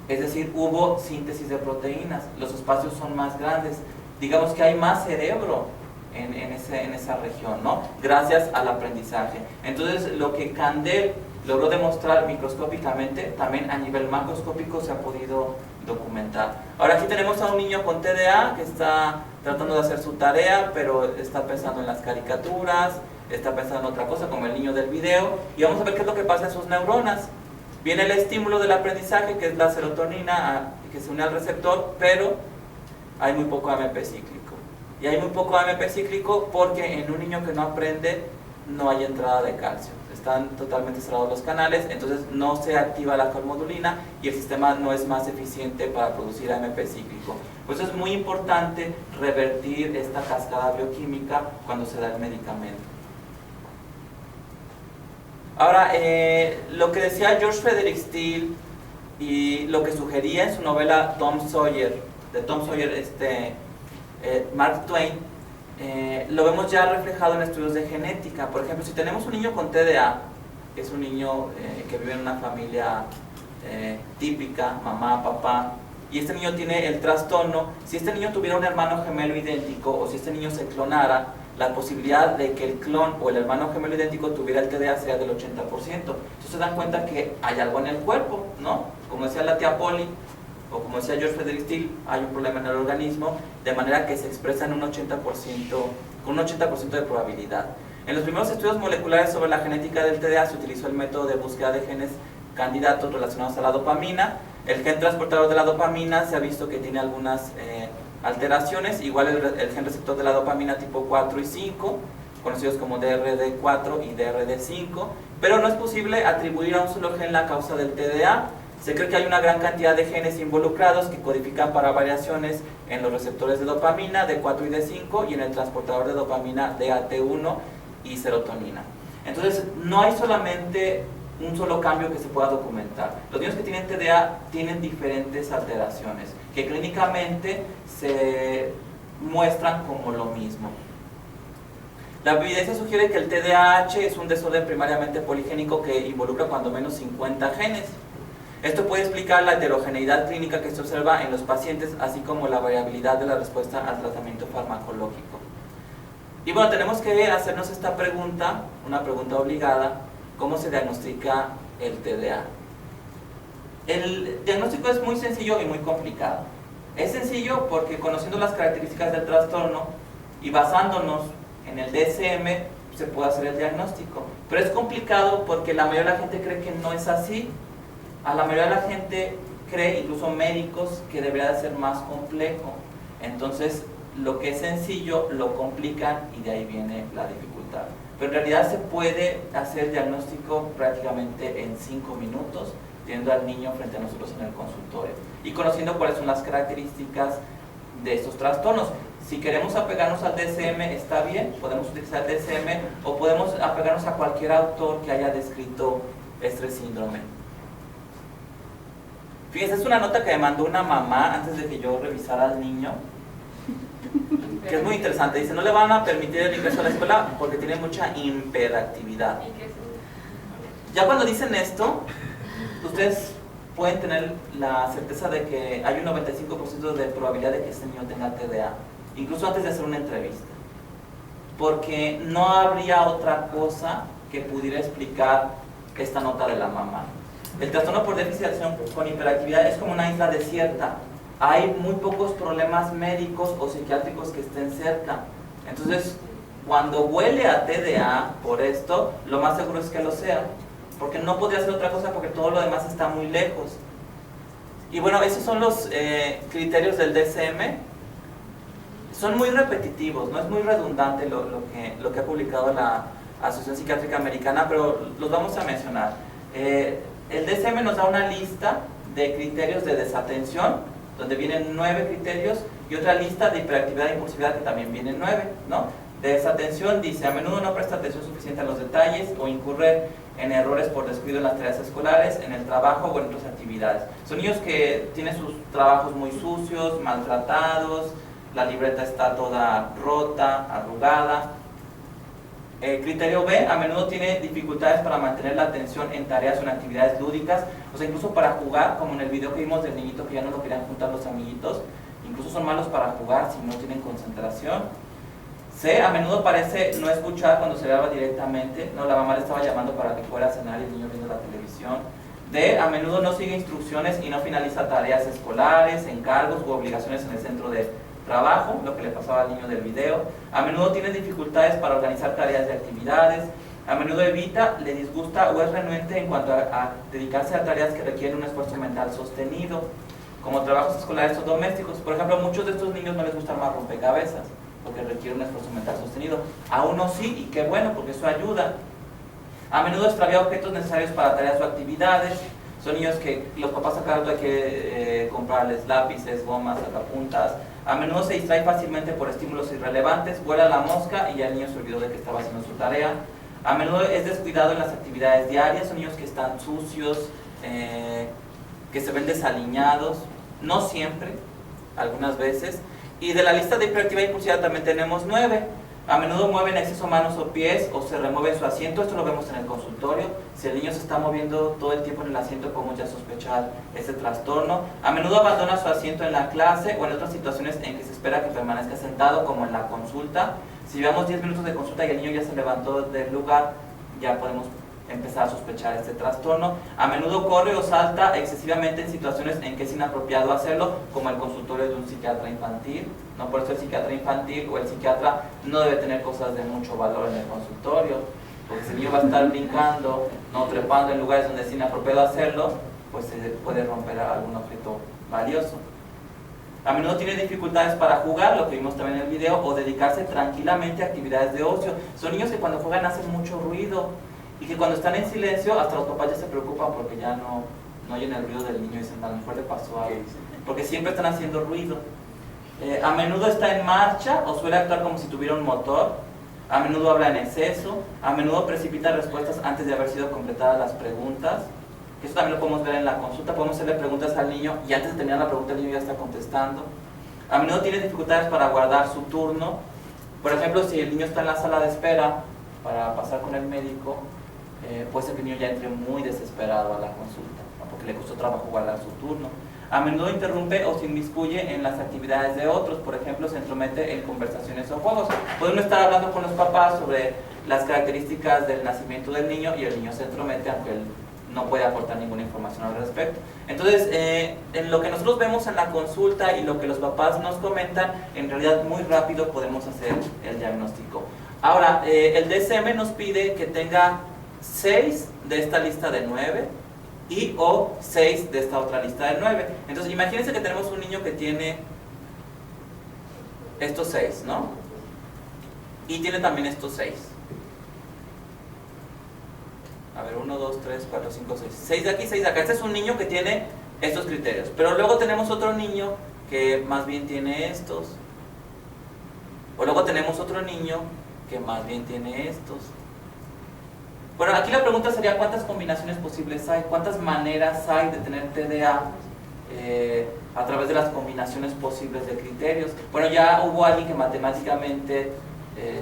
Es decir, hubo síntesis de proteínas, los espacios son más grandes. Digamos que hay más cerebro en esa región, ¿no? Gracias al aprendizaje. Entonces, lo que Candel logró demostrar microscópicamente, también a nivel macroscópico se ha podido documentar. Ahora aquí tenemos a un niño con TDA que está tratando de hacer su tarea, pero está pensando en las caricaturas, está pensando en otra cosa, como el niño del video, y vamos a ver qué es lo que pasa en sus neuronas. Viene el estímulo del aprendizaje, que es la serotonina, que se une al receptor, pero hay muy poco AMP cíclico. Y hay muy poco AMP cíclico porque en un niño que no aprende no hay entrada de calcio. Están totalmente cerrados los canales, entonces no se activa la calmodulina y el sistema no es más eficiente para producir AMP cíclico. Por eso es muy importante revertir esta cascada bioquímica cuando se da el medicamento. Ahora, lo que decía George Frederick Steele y lo que sugería en su novela Tom Sawyer, Mark Twain, lo vemos ya reflejado en estudios de genética. Por ejemplo, si tenemos un niño con TDA, que es un niño que vive en una familia típica, mamá, papá, y este niño tiene el trastorno, si este niño tuviera un hermano gemelo idéntico o si este niño se clonara, la posibilidad de que el clon o el hermano gemelo idéntico tuviera el TDA sería del 80%. Entonces se dan cuenta que hay algo en el cuerpo, ¿no? Como decía la tía Polly, o como decía George Frederick Steele, hay un problema en el organismo, de manera que se expresa en un 80%, con un 80% de probabilidad. En los primeros estudios moleculares sobre la genética del TDA se utilizó el método de búsqueda de genes candidatos relacionados a la dopamina. El gen transportador de la dopamina se ha visto que tiene algunas alteraciones, igual el gen receptor de la dopamina tipo 4 y 5, conocidos como DRD4 y DRD5, pero no es posible atribuir a un solo gen la causa del TDA. Se cree que hay una gran cantidad de genes involucrados que codifican para variaciones en los receptores de dopamina D4 y D5 y en el transportador de dopamina DAT1 y serotonina. Entonces, no hay solamente un solo cambio que se pueda documentar. Los niños que tienen TDA tienen diferentes alteraciones que clínicamente se muestran como lo mismo. La evidencia sugiere que el TDAH es un desorden primariamente poligénico que involucra cuando menos 50 genes. Esto puede explicar la heterogeneidad clínica que se observa en los pacientes, así como la variabilidad de la respuesta al tratamiento farmacológico. Y bueno, tenemos que hacernos esta pregunta, una pregunta obligada: ¿cómo se diagnostica el TDA? El diagnóstico es muy sencillo y muy complicado. Es sencillo porque conociendo las características del trastorno y basándonos en el DSM se puede hacer el diagnóstico. Pero es complicado porque la mayoría de la gente cree que no es así. A la mayoría de la gente cree, incluso médicos, que debería de ser más complejo. Entonces, lo que es sencillo lo complican y de ahí viene la dificultad. Pero en realidad se puede hacer el diagnóstico prácticamente en 5 minutos, teniendo al niño frente a nosotros en el consultorio y conociendo cuáles son las características de estos trastornos. Si queremos apegarnos al DSM, está bien, podemos utilizar el DSM o podemos apegarnos a cualquier autor que haya descrito este síndrome. Fíjense, es una nota que me mandó una mamá antes de que yo revisara al niño, que es muy interesante. Dice: no le van a permitir el ingreso a la escuela porque tiene mucha hiperactividad. Ya cuando dicen esto, ustedes pueden tener la certeza de que hay un 95% de probabilidad de que este niño tenga TDA, incluso antes de hacer una entrevista, porque no habría otra cosa que pudiera explicar esta nota de la mamá. El trastorno por déficit de atención con hiperactividad es como una isla desierta. Hay muy pocos problemas médicos o psiquiátricos que estén cerca. Entonces, cuando huele a TDA por esto, lo más seguro es que lo sea, porque no podría ser otra cosa, porque todo lo demás está muy lejos. Y bueno, esos son los criterios del DSM. Son muy repetitivos, no es muy redundante lo que ha publicado la Asociación Psiquiátrica Americana, pero los vamos a mencionar. El DSM nos da una lista de criterios de desatención, donde vienen 9 criterios, y otra lista de hiperactividad e impulsividad, que también vienen 9, ¿no? De desatención dice: a menudo no presta atención suficiente a los detalles o incurre en errores por descuido en las tareas escolares, en el trabajo o en otras actividades. Son niños que tienen sus trabajos muy sucios, maltratados, la libreta está toda rota, arrugada. Criterio B: a menudo tiene dificultades para mantener la atención en tareas o en actividades lúdicas, o sea, incluso para jugar, como en el video que vimos del niñito que ya no lo querían juntar los amiguitos. Incluso son malos para jugar si no tienen concentración. C: a menudo parece no escuchar cuando se graba directamente, no, la mamá le estaba llamando para que fuera a cenar y el niño viendo la televisión. D: a menudo no sigue instrucciones y no finaliza tareas escolares, encargos u obligaciones en el centro de trabajo, lo que le pasaba al niño del video. A menudo tiene dificultades para organizar tareas de actividades. A menudo evita, le disgusta o es renuente en cuanto a dedicarse a tareas que requieren un esfuerzo mental sostenido, como trabajos escolares o domésticos. Por ejemplo, a muchos de estos niños no les gusta armar rompecabezas, porque requiere un esfuerzo mental sostenido. A unos sí, y qué bueno, porque eso ayuda. A menudo extravía objetos necesarios para tareas o actividades. Son niños que los papás a cada rato hay que comprarles lápices, gomas, sacapuntas. A menudo se distrae fácilmente por estímulos irrelevantes, vuela la mosca y ya el niño se olvidó de que estaba haciendo su tarea. A menudo es descuidado en las actividades diarias, son niños que están sucios, que se ven desaliñados, no siempre, algunas veces. Y de la lista de hiperactividad e impulsividad también tenemos 9. A menudo mueven en exceso manos o pies o se remueve su asiento. Esto lo vemos en el consultorio. Si el niño se está moviendo todo el tiempo en el asiento, podemos ya sospechar ese trastorno. A menudo abandona su asiento en la clase o en otras situaciones en que se espera que permanezca sentado, como en la consulta. Si llevamos 10 minutos de consulta y el niño ya se levantó del lugar, ya podemos empezar a sospechar este trastorno. A menudo corre o salta excesivamente en situaciones en que es inapropiado hacerlo, como el consultorio de un psiquiatra infantil, ¿no? Por eso el psiquiatra infantil o el psiquiatra no debe tener cosas de mucho valor en el consultorio, porque si el niño va a estar brincando, no trepando en lugares donde es inapropiado hacerlo, pues se puede romper algún objeto valioso. A menudo tiene dificultades para jugar, lo que vimos también en el video, o dedicarse tranquilamente a actividades de ocio. Son niños que cuando juegan hacen mucho ruido, y que cuando están en silencio, hasta los papás ya se preocupan porque ya no oyen el ruido del niño y dicen: a lo mejor le pasó algo, porque siempre están haciendo ruido. A menudo está en marcha o suele actuar como si tuviera un motor. A menudo habla en exceso. A menudo precipita respuestas antes de haber sido completadas las preguntas. Eso también lo podemos ver en la consulta. Podemos hacerle preguntas al niño y antes de terminar la pregunta el niño ya está contestando. A menudo tiene dificultades para guardar su turno. Por ejemplo, si el niño está en la sala de espera para pasar con el médico, puede ser que el niño ya entre muy desesperado a la consulta, ¿no? Porque le costó trabajo guardar su turno. A menudo interrumpe o se inmiscuye en las actividades de otros, por ejemplo, se entromete en conversaciones o juegos. Podemos estar hablando con los papás sobre las características del nacimiento del niño y el niño se entromete aunque él no puede aportar ninguna información al respecto. Entonces, en lo que nosotros vemos en la consulta y lo que los papás nos comentan, en realidad muy rápido podemos hacer el diagnóstico. Ahora, el DSM nos pide que tenga 6 de esta lista de 9 y o 6 de esta otra lista de 9. Entonces, imagínense que tenemos un niño que tiene estos 6, ¿no? Y tiene también estos 6. A ver, 1, 2, 3, 4, 5, 6. 6 de aquí, 6 de acá. Este es un niño que tiene estos criterios. Pero luego tenemos otro niño que más bien tiene estos. O luego tenemos otro niño que más bien tiene estos. Bueno, aquí la pregunta sería ¿cuántas combinaciones posibles hay? ¿Cuántas maneras hay de tener TDA a través de las combinaciones posibles de criterios? Bueno, ya hubo alguien que matemáticamente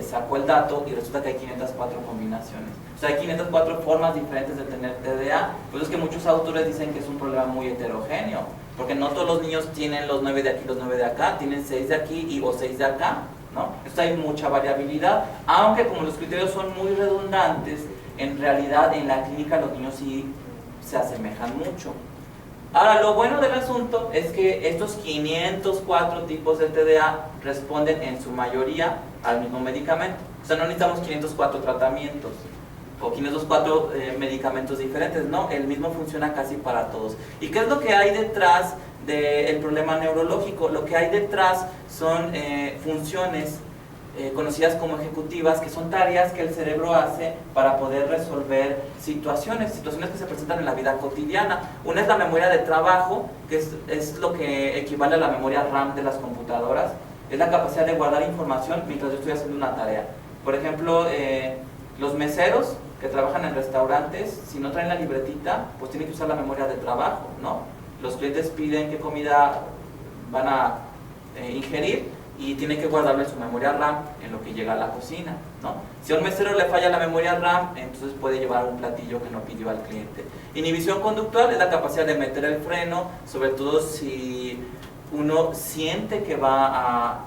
sacó el dato y resulta que hay 504 combinaciones. O sea, hay 504 formas diferentes de tener TDA. Por eso es que muchos autores dicen que es un problema muy heterogéneo, porque no todos los niños tienen los 9 de aquí, los 9 de acá, tienen 6 de aquí o 6 de acá, ¿no? Entonces hay mucha variabilidad, aunque como los criterios son muy redundantes, en realidad en la clínica los niños sí se asemejan mucho. Ahora, lo bueno del asunto es que estos 504 tipos de TDA responden en su mayoría al mismo medicamento. O sea, no necesitamos 504 tratamientos o 504 medicamentos diferentes, no, el mismo funciona casi para todos. ¿Y qué es lo que hay detrás del problema neurológico? Lo que hay detrás son funciones conocidas como ejecutivas, que son tareas que el cerebro hace para poder resolver situaciones que se presentan en la vida cotidiana. Una es la memoria de trabajo, que es lo que equivale a la memoria RAM de las computadoras. Es la capacidad de guardar información mientras yo estoy haciendo una tarea. Por ejemplo, los meseros que trabajan en restaurantes, si no traen la libretita, pues tienen que usar la memoria de trabajo, ¿no? Los clientes piden qué comida van a ingerir y tiene que guardarlo en su memoria RAM en lo que llega a la cocina, ¿no? Si a un mesero le falla la memoria RAM, entonces puede llevar un platillo que no pidió al cliente. Inhibición conductual es la capacidad de meter el freno, sobre todo si uno siente que va a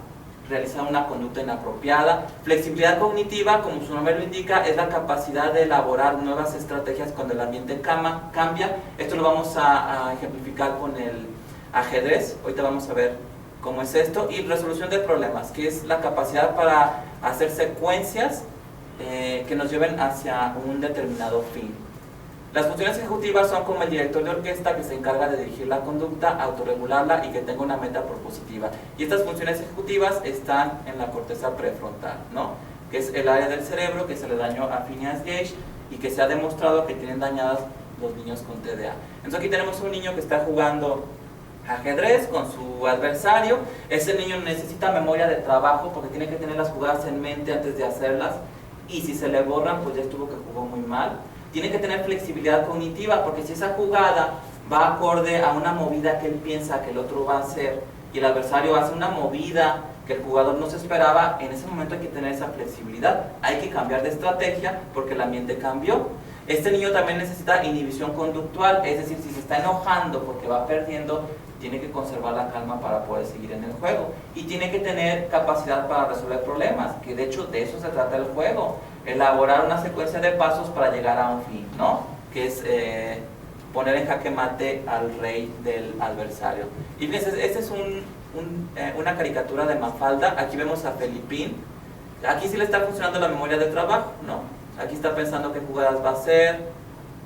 realizar una conducta inapropiada. Flexibilidad cognitiva, como su nombre lo indica, es la capacidad de elaborar nuevas estrategias cuando el ambiente cambia. Esto lo vamos a ejemplificar con el ajedrez. Ahorita vamos a ver cómo es esto. Y resolución de problemas, que es la capacidad para hacer secuencias que nos lleven hacia un determinado fin. Las funciones ejecutivas son como el director de orquesta, que se encarga de dirigir la conducta, autorregularla y que tenga una meta propositiva. Y estas funciones ejecutivas están en la corteza prefrontal, ¿no? Que es el área del cerebro que se le dañó a Phineas Gage y que se ha demostrado que tienen dañadas los niños con TDA. Entonces aquí tenemos un niño que está jugando ajedrez con su adversario. Ese niño necesita memoria de trabajo porque tiene que tener las jugadas en mente antes de hacerlas, y si se le borran, pues ya estuvo que jugó muy mal. Tiene que tener flexibilidad cognitiva, porque si esa jugada va acorde a una movida que él piensa que el otro va a hacer y el adversario hace una movida que el jugador no se esperaba, en ese momento hay que tener esa flexibilidad. Hay que cambiar de estrategia porque el ambiente cambió. Este niño también necesita inhibición conductual, es decir, si se está enojando porque va perdiendo, tiene que conservar la calma para poder seguir en el juego. Y tiene que tener capacidad para resolver problemas, que de hecho de eso se trata el juego. Elaborar una secuencia de pasos para llegar a un fin, ¿no? Que es poner en jaque mate al rey del adversario. Y fíjense, esta es una caricatura de Mafalda. Aquí vemos a Felipín. Aquí sí le está funcionando la memoria de trabajo, ¿no? Aquí está pensando qué jugadas va a hacer.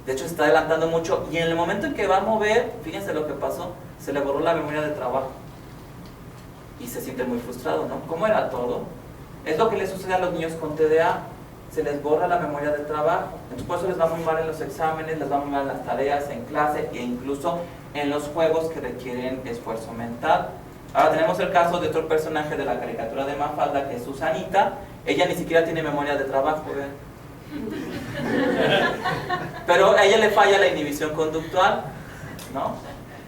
De hecho, se está adelantando mucho. Y en el momento en que va a mover, fíjense lo que pasó. Se le borró la memoria de trabajo. Y se siente muy frustrado, ¿no? ¿Cómo era todo? Es lo que le sucede a los niños con TDA. Se les borra la memoria del trabajo. Entonces por eso les va muy mal en los exámenes, les va muy mal en las tareas, en clase e incluso en los juegos que requieren esfuerzo mental. Ahora tenemos el caso de otro personaje de la caricatura de Mafalda, que es Susanita. Ella ni siquiera tiene memoria de trabajo, ¿ven? Pero a ella le falla la inhibición conductual, ¿no?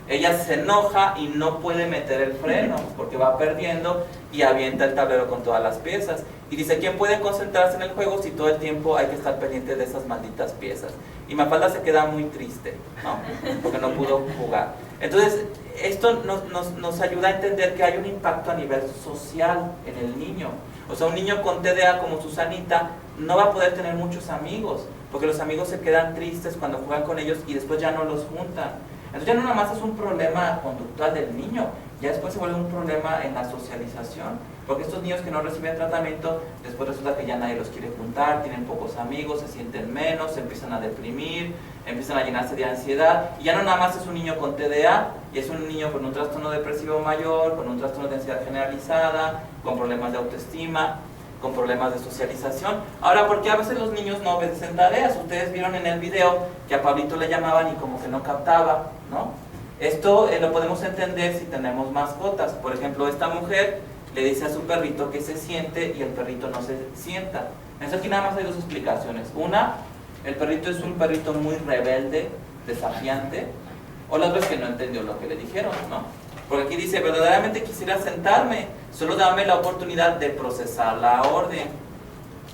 Ella se enoja y no puede meter el freno porque va perdiendo y avienta el tablero con todas las piezas. Y dice, ¿quién puede concentrarse en el juego si todo el tiempo hay que estar pendiente de esas malditas piezas? Y Mafalda se queda muy triste, ¿no? Porque no pudo jugar. Entonces, esto nos ayuda a entender que hay un impacto a nivel social en el niño. O sea, un niño con TDA como Susanita no va a poder tener muchos amigos, porque los amigos se quedan tristes cuando juegan con ellos y después ya no los juntan. Entonces ya no nada más es un problema conductual del niño, ya después se vuelve un problema en la socialización, porque estos niños que no reciben tratamiento, después resulta que ya nadie los quiere juntar, tienen pocos amigos, se sienten menos, se empiezan a deprimir, empiezan a llenarse de ansiedad, y ya no nada más es un niño con TDA, y es un niño con un trastorno depresivo mayor, con un trastorno de ansiedad generalizada, con problemas de autoestima, con problemas de socialización. Ahora, ¿por qué a veces los niños no obedecen tareas? Ustedes vieron en el video que a Pablito le llamaban y como que no captaba, ¿no? Esto lo podemos entender si tenemos mascotas. Por ejemplo, esta mujer le dice a su perrito que se siente y el perrito no se sienta. Entonces aquí nada más hay dos explicaciones. Una, el perrito es un perrito muy rebelde, desafiante, o la otra es que no entendió lo que le dijeron, ¿no? Porque aquí dice, verdaderamente quisiera sentarme, solo dame la oportunidad de procesar la orden.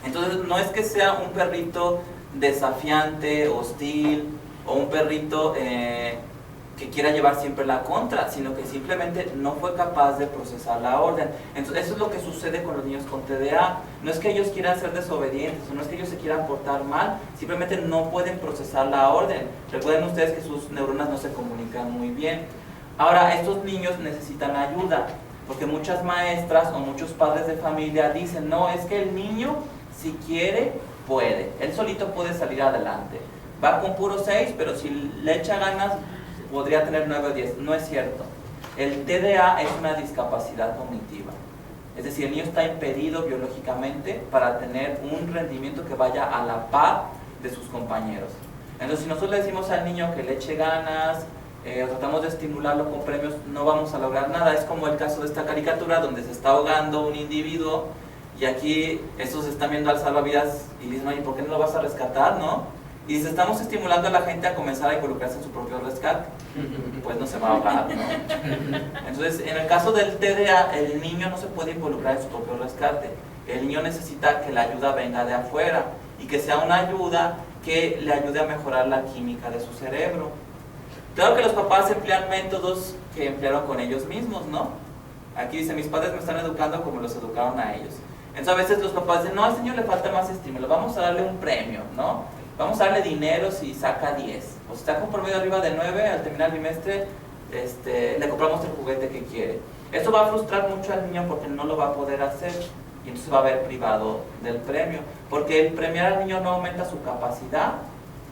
Entonces no es que sea un perrito desafiante, hostil, o un perrito que quiera llevar siempre la contra, sino que simplemente no fue capaz de procesar la orden. Entonces eso es lo que sucede con los niños con TDA. No es que ellos quieran ser desobedientes, o no es que ellos se quieran portar mal, simplemente no pueden procesar la orden. Recuerden ustedes que sus neuronas no se comunican muy bien. Ahora, estos niños necesitan ayuda, porque muchas maestras o muchos padres de familia dicen, no, es que el niño, si quiere, puede. Él solito puede salir adelante. Va con puro 6, pero si le echa ganas, podría tener 9 o 10. No es cierto. El TDA es una discapacidad cognitiva. Es decir, el niño está impedido biológicamente para tener un rendimiento que vaya a la par de sus compañeros. Entonces, si nosotros le decimos al niño que le eche ganas, tratamos de estimularlo con premios, no vamos a lograr nada. Es como el caso de esta caricatura donde se está ahogando un individuo y aquí estos están viendo al salvavidas y dicen, oye, ¿por qué no lo vas a rescatar, no? Y dice, estamos estimulando a la gente a comenzar a involucrarse en su propio rescate. Pues no se va a ahogar, ¿no? Entonces, en el caso del TDA, el niño no se puede involucrar en su propio rescate. El niño necesita que la ayuda venga de afuera y que sea una ayuda que le ayude a mejorar la química de su cerebro. Claro que los papás emplean métodos que emplearon con ellos mismos, ¿no? Aquí dice, mis padres me están educando como los educaron a ellos. Entonces a veces los papás dicen, no, al niño le falta más estímulo, vamos a darle un premio, ¿no? Vamos a darle dinero si saca 10. O si está con promedio arriba de 9, al terminar el bimestre, le compramos el juguete que quiere. Esto va a frustrar mucho al niño porque no lo va a poder hacer y entonces va a haber privado del premio. Porque el premiar al niño no aumenta su capacidad.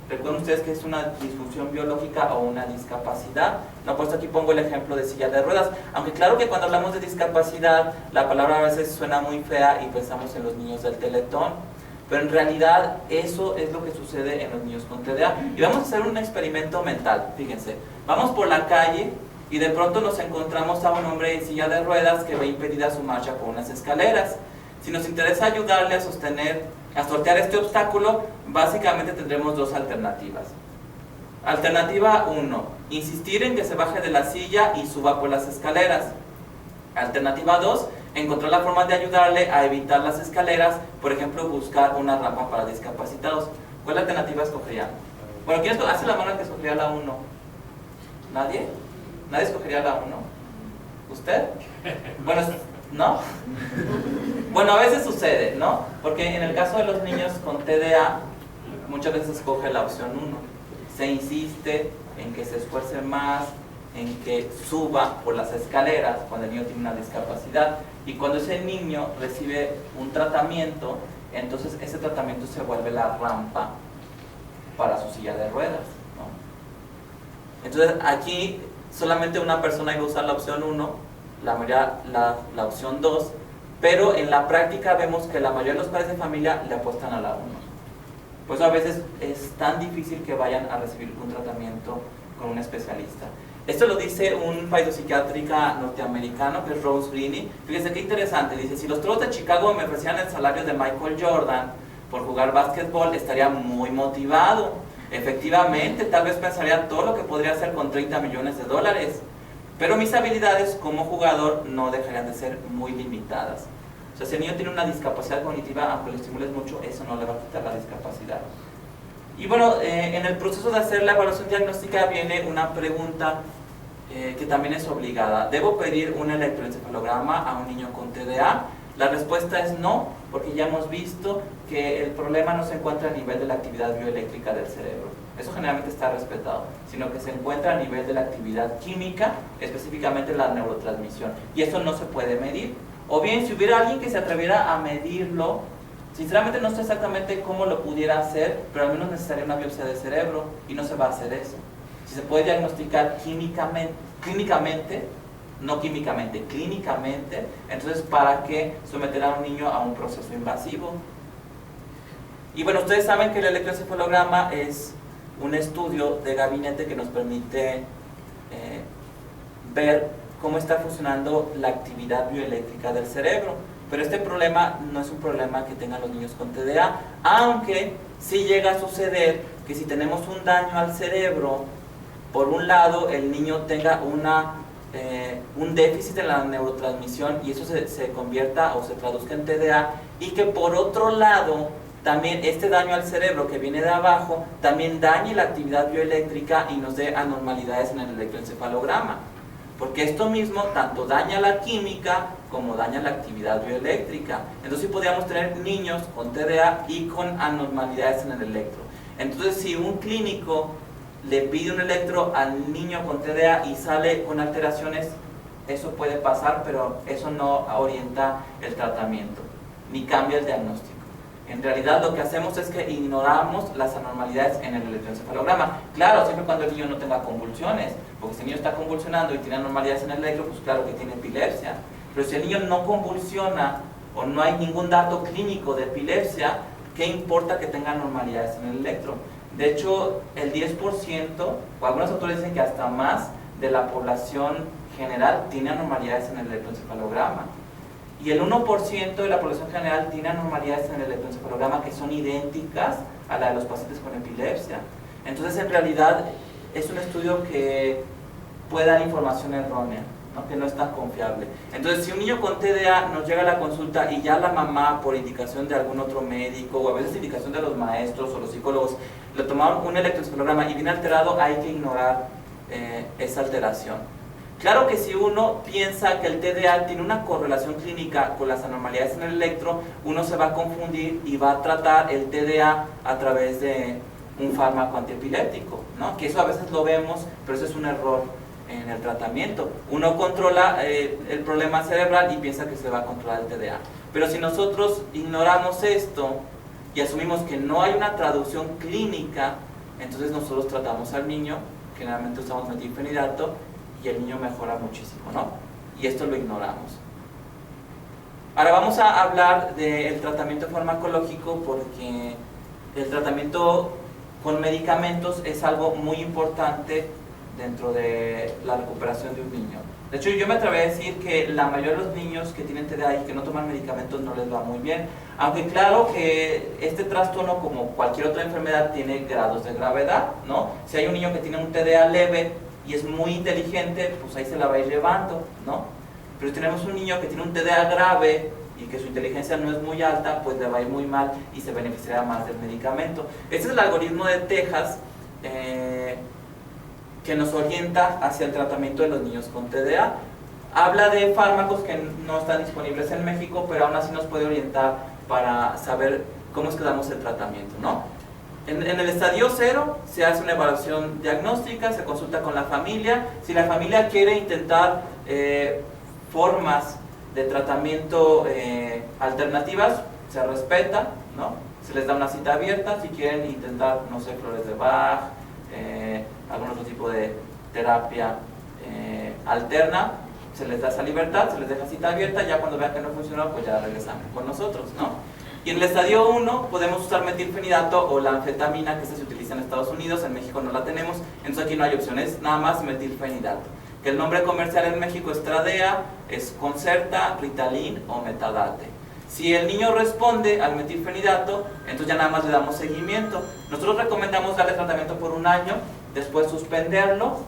Recuerden ustedes que es una disfunción biológica o una discapacidad. No, pues aquí pongo el ejemplo de silla de ruedas. Aunque claro que cuando hablamos de discapacidad, la palabra a veces suena muy fea y pensamos en los niños del Teletón. Pero en realidad eso es lo que sucede en los niños con TDA. Y vamos a hacer un experimento mental, fíjense. Vamos por la calle y de pronto nos encontramos a un hombre en silla de ruedas que ve impedida su marcha por unas escaleras. Si nos interesa ayudarle a sortear este obstáculo, básicamente tendremos dos alternativas. Alternativa 1, insistir en que se baje de la silla y suba por las escaleras. Alternativa 2, encontrar la forma de ayudarle a evitar las escaleras, por ejemplo, buscar una rampa para discapacitados. ¿Cuál alternativa escogerían? Bueno, ¿quién hace la mano que escogería la 1? ¿Nadie? ¿Nadie escogería la 1? ¿Usted? Bueno, ¿no? Bueno, a veces sucede, ¿no? Porque en el caso de los niños con TDA, muchas veces escoge la opción 1. Se insiste en que se esfuerce más, en que suba por las escaleras cuando el niño tiene una discapacidad. Y cuando ese niño recibe un tratamiento, entonces ese tratamiento se vuelve la rampa para su silla de ruedas, ¿no? Entonces aquí solamente una persona iba a usar la opción 1, la mayoría la opción 2, pero en la práctica vemos que la mayoría de los padres de familia le apuestan a la 1. Pues a veces es tan difícil que vayan a recibir un tratamiento con un especialista. Esto lo dice un psiquiátrica norteamericano que es Rose Greene. Fíjense qué interesante, dice, si los Toros de Chicago me ofrecieran el salario de Michael Jordan por jugar básquetbol, estaría muy motivado. Efectivamente, tal vez pensaría todo lo que podría hacer con 30 millones de dólares, pero mis habilidades como jugador no dejarían de ser muy limitadas. O sea, si el niño tiene una discapacidad cognitiva, aunque lo estimules mucho, eso no le va a quitar la discapacidad. Y bueno, en el proceso de hacer la evaluación diagnóstica viene una pregunta que también es obligada. ¿Debo pedir un electroencefalograma a un niño con TDA? La respuesta es no, porque ya hemos visto que el problema no se encuentra a nivel de la actividad bioeléctrica del cerebro. Eso generalmente está respetado, sino que se encuentra a nivel de la actividad química, específicamente la neurotransmisión. Y eso no se puede medir. O bien, si hubiera alguien que se atreviera a medirlo, sinceramente no sé exactamente cómo lo pudiera hacer, pero al menos necesitaría una biopsia de cerebro y no se va a hacer eso. Si se puede diagnosticar clínicamente, entonces ¿para qué someter a un niño a un proceso invasivo? Y bueno, ustedes saben que el electroencefalograma es un estudio de gabinete que nos permite ver cómo está funcionando la actividad bioeléctrica del cerebro. Pero este problema no es un problema que tengan los niños con TDA, aunque sí llega a suceder que si tenemos un daño al cerebro, por un lado el niño tenga un déficit en la neurotransmisión y eso se convierta o se traduzca en TDA, y que por otro lado también este daño al cerebro que viene de abajo también dañe la actividad bioeléctrica y nos dé anormalidades en el electroencefalograma, porque esto mismo tanto daña la química como daña la actividad bioeléctrica. Entonces sí podríamos tener niños con TDA y con anormalidades en el electro. Entonces si un clínico le pide un electro al niño con TDA y sale con alteraciones, eso puede pasar, pero eso no orienta el tratamiento, ni cambia el diagnóstico. En realidad lo que hacemos es que ignoramos las anormalidades en el electroencefalograma. Claro, siempre cuando el niño no tenga convulsiones, porque si el niño está convulsionando y tiene anormalidades en el electro, pues claro que tiene epilepsia. Pero si el niño no convulsiona o no hay ningún dato clínico de epilepsia, ¿qué importa que tenga anormalidades en el electro? De hecho, el 10%, o algunos autores dicen que hasta más, de la población general tiene anormalidades en el electroencefalograma. Y el 1% de la población general tiene anormalidades en el electroencefalograma que son idénticas a la de los pacientes con epilepsia. Entonces, en realidad, es un estudio que puede dar información errónea, ¿no? Que no es tan confiable. Entonces, si un niño con TDA nos llega a la consulta y ya la mamá, por indicación de algún otro médico, o a veces indicación de los maestros o los psicólogos, le tomaron un electroencefalograma y viene alterado, hay que ignorar esa alteración. Claro que si uno piensa que el TDA tiene una correlación clínica con las anormalidades en el electro, uno se va a confundir y va a tratar el TDA a través de un fármaco antiepiléptico, ¿no? Que eso a veces lo vemos, pero eso es un error en el tratamiento. Uno controla el problema cerebral y piensa que se va a controlar el TDA. Pero si nosotros ignoramos esto y asumimos que no hay una traducción clínica, entonces nosotros tratamos al niño, generalmente usamos metilfenidato, y el niño mejora muchísimo, ¿no? Y esto lo ignoramos. Ahora vamos a hablar del tratamiento farmacológico, porque el tratamiento con medicamentos es algo muy importante dentro de la recuperación de un niño. De hecho, yo me atrevo a decir que la mayoría de los niños que tienen TDA y que no toman medicamentos no les va muy bien, aunque claro que este trastorno, como cualquier otra enfermedad, tiene grados de gravedad, ¿no? Si hay un niño que tiene un TDA leve y es muy inteligente, pues ahí se la va a ir llevando, ¿no? Pero si tenemos un niño que tiene un TDA grave y que su inteligencia no es muy alta, pues le va a ir muy mal y se beneficiará más del medicamento. Este es el algoritmo de Texas que nos orienta hacia el tratamiento de los niños con TDA. Habla de fármacos que no están disponibles en México, pero aún así nos puede orientar para saber cómo es que damos el tratamiento, ¿no? En el estadio 0 se hace una evaluación diagnóstica, se consulta con la familia. Si la familia quiere intentar formas de tratamiento alternativas, se respeta, ¿no? Se les da una cita abierta. Si quieren intentar, no sé, flores de Bach, algún otro tipo de terapia alterna, se les da esa libertad, se les deja cita abierta. Ya cuando vean que no funcionó, pues ya regresan con nosotros, ¿no? Y en el estadio 1 podemos usar metilfenidato o la anfetamina, que esta se utiliza en Estados Unidos, en México no la tenemos, entonces aquí no hay opciones, nada más metilfenidato. Que el nombre comercial en México es Tradea, es Concerta, Ritalin o Metadate. Si el niño responde al metilfenidato, entonces ya nada más le damos seguimiento. Nosotros recomendamos darle tratamiento por 1 año, después suspenderlo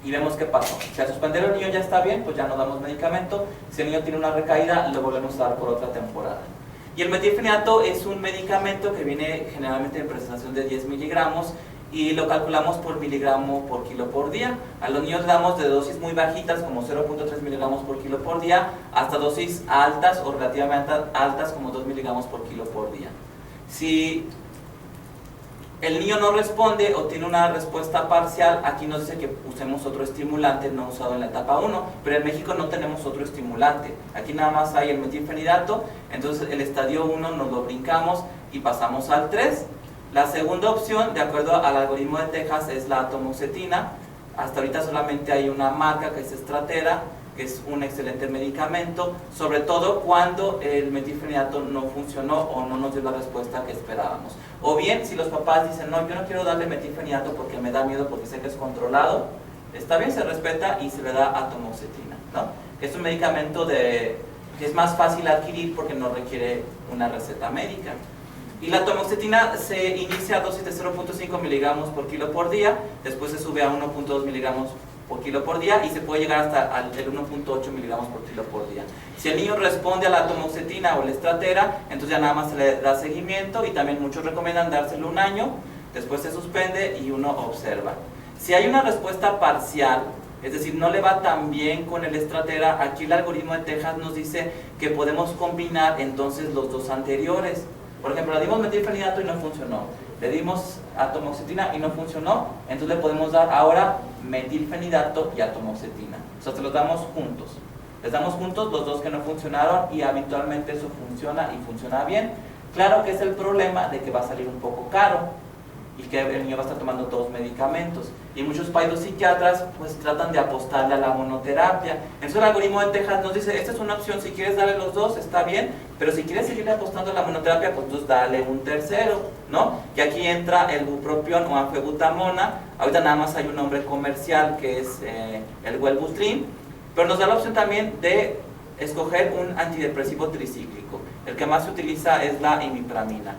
y vemos qué pasó. Si al suspenderlo el niño ya está bien, pues ya no damos medicamento. Si el niño tiene una recaída, lo volvemos a dar por otra temporada. Y el metilfenidato es un medicamento que viene generalmente en presentación de 10 miligramos y lo calculamos por miligramo por kilo por día. A los niños le damos de dosis muy bajitas, como 0.3 miligramos por kilo por día, hasta dosis altas o relativamente altas, como 2 miligramos por kilo por día. Si el niño no responde o tiene una respuesta parcial, aquí nos dice que usemos otro estimulante no usado en la etapa 1, pero en México no tenemos otro estimulante. Aquí nada más hay el metilfenidato, entonces el estadio 1 nos lo brincamos y pasamos al 3. La segunda opción, de acuerdo al algoritmo de Texas, es la atomoxetina. Hasta ahorita solamente hay una marca que es Stratera, que es un excelente medicamento, sobre todo cuando el metilfenidato no funcionó o no nos dio la respuesta que esperábamos. O bien, si los papás dicen, no, yo no quiero darle metilfenidato porque me da miedo, porque sé que es controlado, está bien, se respeta y se le da atomoxetina, ¿no? Es un medicamento que es más fácil adquirir porque no requiere una receta médica. Y la atomoxetina se inicia a dosis de 0.5 miligramos por kilo por día, después se sube a 1.2 miligramos por kilo por día y se puede llegar hasta el 1.8 miligramos por kilo por día. Si el niño responde a la atomoxetina o la Stratera, entonces ya nada más se le da seguimiento y también muchos recomiendan dárselo 1 año, después se suspende y uno observa. Si hay una respuesta parcial, es decir, no le va tan bien con el Stratera, aquí el algoritmo de Texas nos dice que podemos combinar entonces los dos anteriores. Por ejemplo, le dimos metilfenidato y no funcionó, le dimos atomoxetina y no funcionó, entonces le podemos dar ahora metilfenidato y atomoxetina. O sea, se los damos juntos. Les damos juntos los dos que no funcionaron y habitualmente eso funciona y funciona bien. Claro que es el problema de que va a salir un poco caro y que el niño va a estar tomando 2 medicamentos. Y muchos psiquiatras pues tratan de apostarle a la monoterapia. Entonces el algoritmo de Texas nos dice, esta es una opción, si quieres darle los dos, está bien, pero si quieres seguir apostando a la monoterapia, pues entonces dale un tercero, ¿no? Y aquí entra el bupropión o anfebutamona. Ahorita nada más hay un nombre comercial que es el Wellbutrin, pero nos da la opción también de escoger un antidepresivo tricíclico. El que más se utiliza es la imipramina.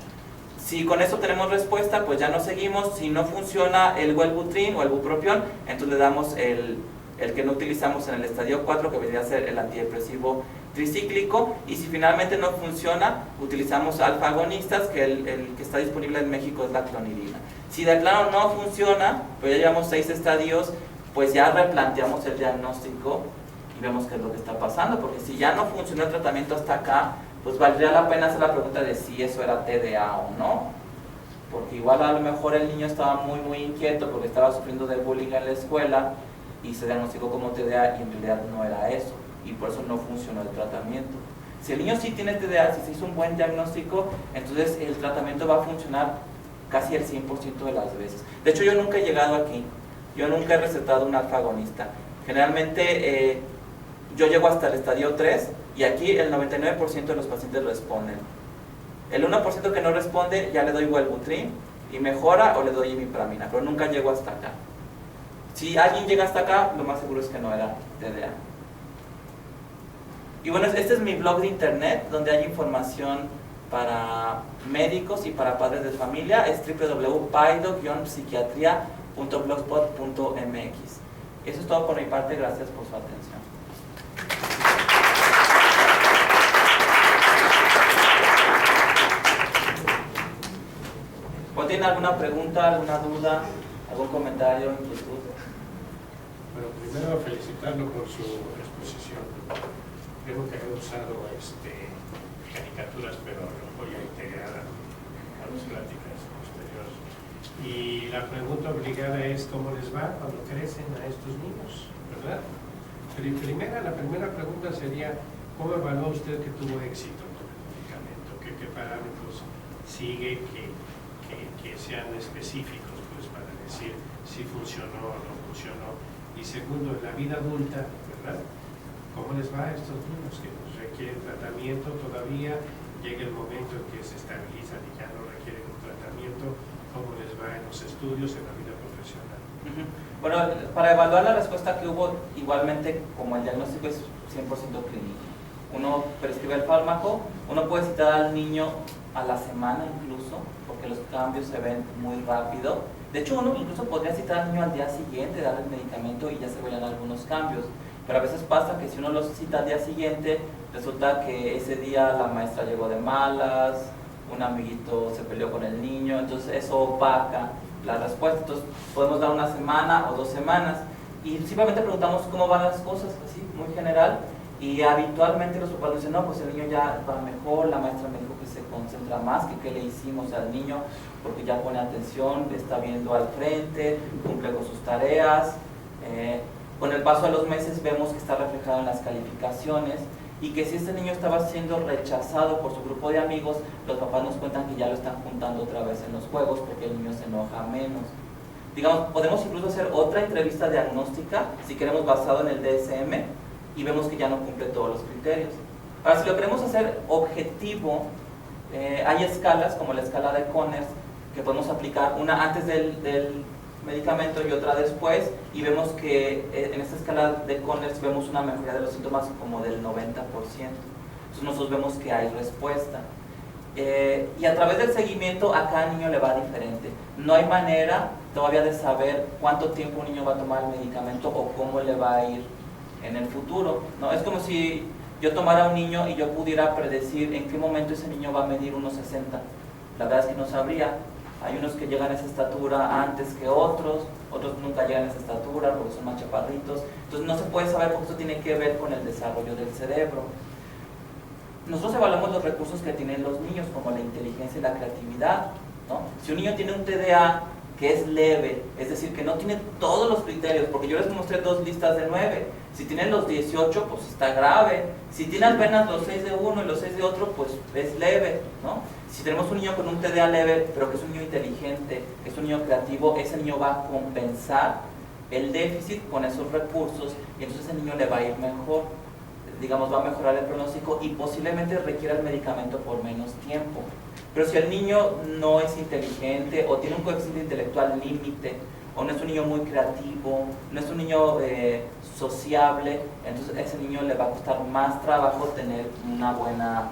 Si con eso tenemos respuesta, pues ya nos seguimos. Si no funciona el Wellbutrin o el bupropión, entonces le damos el que no utilizamos en el estadio 4, que vendría a ser el antidepresivo tricíclico. Y si finalmente no funciona, utilizamos alfa-agonistas, que el que está disponible en México es la clonidina. Si de claro no funciona, pues ya llevamos 6 estadios, pues ya replanteamos el diagnóstico y vemos qué es lo que está pasando, porque si ya no funcionó el tratamiento hasta acá, pues valdría la pena hacer la pregunta de si eso era TDA o no, porque igual a lo mejor el niño estaba muy inquieto porque estaba sufriendo de bullying en la escuela y se diagnosticó como TDA y en realidad no era eso, y por eso no funcionó el tratamiento. Si el niño sí tiene TDA, si se hizo un buen diagnóstico, entonces el tratamiento va a funcionar casi el 100% de las veces. De hecho, yo nunca he llegado aquí, yo nunca he recetado un alfa-agonista. Generalmente yo llego hasta el estadio 3 y aquí el 99% de los pacientes responden. El 1% que no responde ya le doy Wellbutrin y mejora o le doy imipramina, pero nunca llego hasta acá. Si alguien llega hasta acá, lo más seguro es que no era TDA. Y bueno, este es mi blog de internet donde hay información para médicos y para padres de familia. Es www.paido-psiquiatria.blogspot.mx. Eso es todo por mi parte, gracias por su atención. ¿Tienen alguna pregunta, alguna duda, algún comentario, inquietud? Bueno, primero felicitarlo por su exposición. Creo que ha usado caricaturas, pero lo voy a integrar a las pláticas posteriores. Y la pregunta obligada es ¿cómo les va cuando crecen a estos niños? ¿Verdad? La primera pregunta sería ¿cómo evalúa usted que tuvo éxito con el medicamento? ¿Qué parámetros sigue que sean específicos pues para decir si funcionó o no funcionó? Y segundo, en la vida adulta, ¿verdad? ¿Cómo les va a estos niños que requieren tratamiento todavía? Llega el momento en que se estabilizan y ya no requieren un tratamiento. ¿Cómo les va en los estudios, en la vida profesional? Bueno, para evaluar la respuesta que hubo, igualmente como el diagnóstico es 100% clínico. uno prescribe el fármaco, uno puede citar al niño a la semana incluso, porque los cambios se ven muy rápido. De hecho, uno incluso podría citar al niño al día siguiente, darle el medicamento y ya se verían algunos cambios. Pero a veces pasa que si uno los cita al día siguiente, resulta que ese día la maestra llegó de malas, un amiguito se peleó con el niño, entonces eso opaca la respuesta. Entonces podemos dar una semana o 2 semanas y simplemente preguntamos cómo van las cosas, así, muy general. Y habitualmente los papás dicen, no, pues el niño ya va mejor, la maestra me dijo que se concentra más, que qué le hicimos al niño, porque ya pone atención, está viendo al frente, cumple con sus tareas. Con el paso de los meses vemos que está reflejado en las calificaciones y que si este niño estaba siendo rechazado por su grupo de amigos, los papás nos cuentan que ya lo están juntando otra vez en los juegos porque el niño se enoja menos. Digamos, podemos incluso hacer otra entrevista diagnóstica, si queremos, basado en el DSM, y vemos que ya no cumple todos los criterios. Ahora, si lo queremos hacer objetivo, hay escalas como la escala de Conners que podemos aplicar, una antes del medicamento y otra después, y vemos que en esta escala de Conners vemos una mejoría de los síntomas como del 90%. Entonces nosotros vemos que hay respuesta. Y a través del seguimiento a cada niño le va diferente. No hay manera todavía de saber cuánto tiempo un niño va a tomar el medicamento o cómo le va a ir en el futuro, ¿no? Es como si yo tomara a un niño y yo pudiera predecir en qué momento ese niño va a medir 1,60. La verdad es que no sabría. Hay unos que llegan a esa estatura antes que otros nunca llegan a esa estatura porque son más chaparritos. Entonces no se puede saber porque esto tiene que ver con el desarrollo del cerebro. Nosotros evaluamos los recursos que tienen los niños, como la inteligencia y la creatividad, ¿no? Si un niño tiene un TDA que es leve, es decir, que no tiene todos los criterios, porque yo les mostré 2 listas de 9, si tienen los 18, pues está grave, si tiene apenas los 6 de uno y los 6 de otro, pues es leve, ¿no? Si tenemos un niño con un TDA leve, pero que es un niño inteligente, que es un niño creativo, ese niño va a compensar el déficit con esos recursos y entonces ese niño le va a ir mejor, digamos, va a mejorar el pronóstico y posiblemente requiera el medicamento por menos tiempo. Pero si el niño no es inteligente o tiene un coeficiente intelectual límite, o no es un niño muy creativo, no es un niño sociable, entonces a ese niño le va a costar más trabajo tener una buena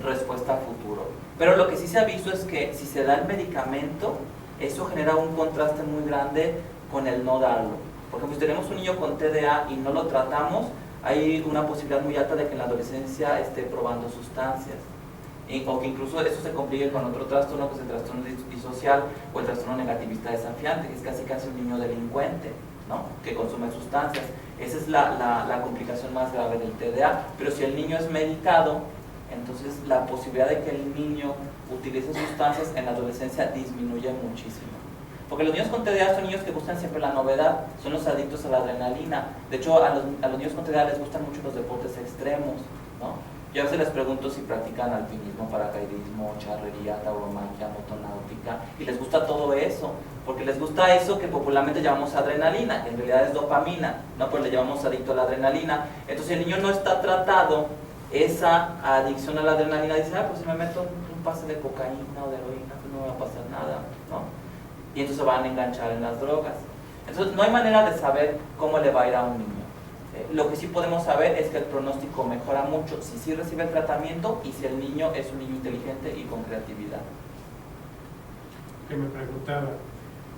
respuesta a futuro. Pero lo que sí se ha visto es que si se da el medicamento, eso genera un contraste muy grande con el no darlo. Por ejemplo, si tenemos un niño con TDA y no lo tratamos, hay una posibilidad muy alta de que en la adolescencia esté probando sustancias. O que incluso eso se complique con otro trastorno, que es el trastorno disocial o el trastorno negativista desafiante, que es casi un niño delincuente, ¿no? Que consume sustancias. Esa es la complicación más grave del TDA. Pero si el niño es medicado, entonces la posibilidad de que el niño utilice sustancias en la adolescencia disminuye muchísimo. Porque los niños con TDA son niños que buscan siempre la novedad, son los adictos a la adrenalina. De hecho, a los niños con TDA les gustan mucho los deportes extremos, ¿no? Yo a veces les pregunto si practican alpinismo, paracaidismo, charrería, tauromaquia, motonáutica, y les gusta todo eso, porque les gusta eso que popularmente llamamos adrenalina, que en realidad es dopamina, ¿no? Pues le llamamos adicto a la adrenalina. Entonces, si el niño no está tratado, esa adicción a la adrenalina, dice, pues si me meto un pase de cocaína o de heroína, pues no me va a pasar nada, ¿no? Y entonces van a enganchar en las drogas. Entonces, no hay manera de saber cómo le va a ir a un niño. Lo que sí podemos saber es que el pronóstico mejora mucho si sí recibe el tratamiento y si el niño es un niño inteligente y con creatividad. Que me preguntaba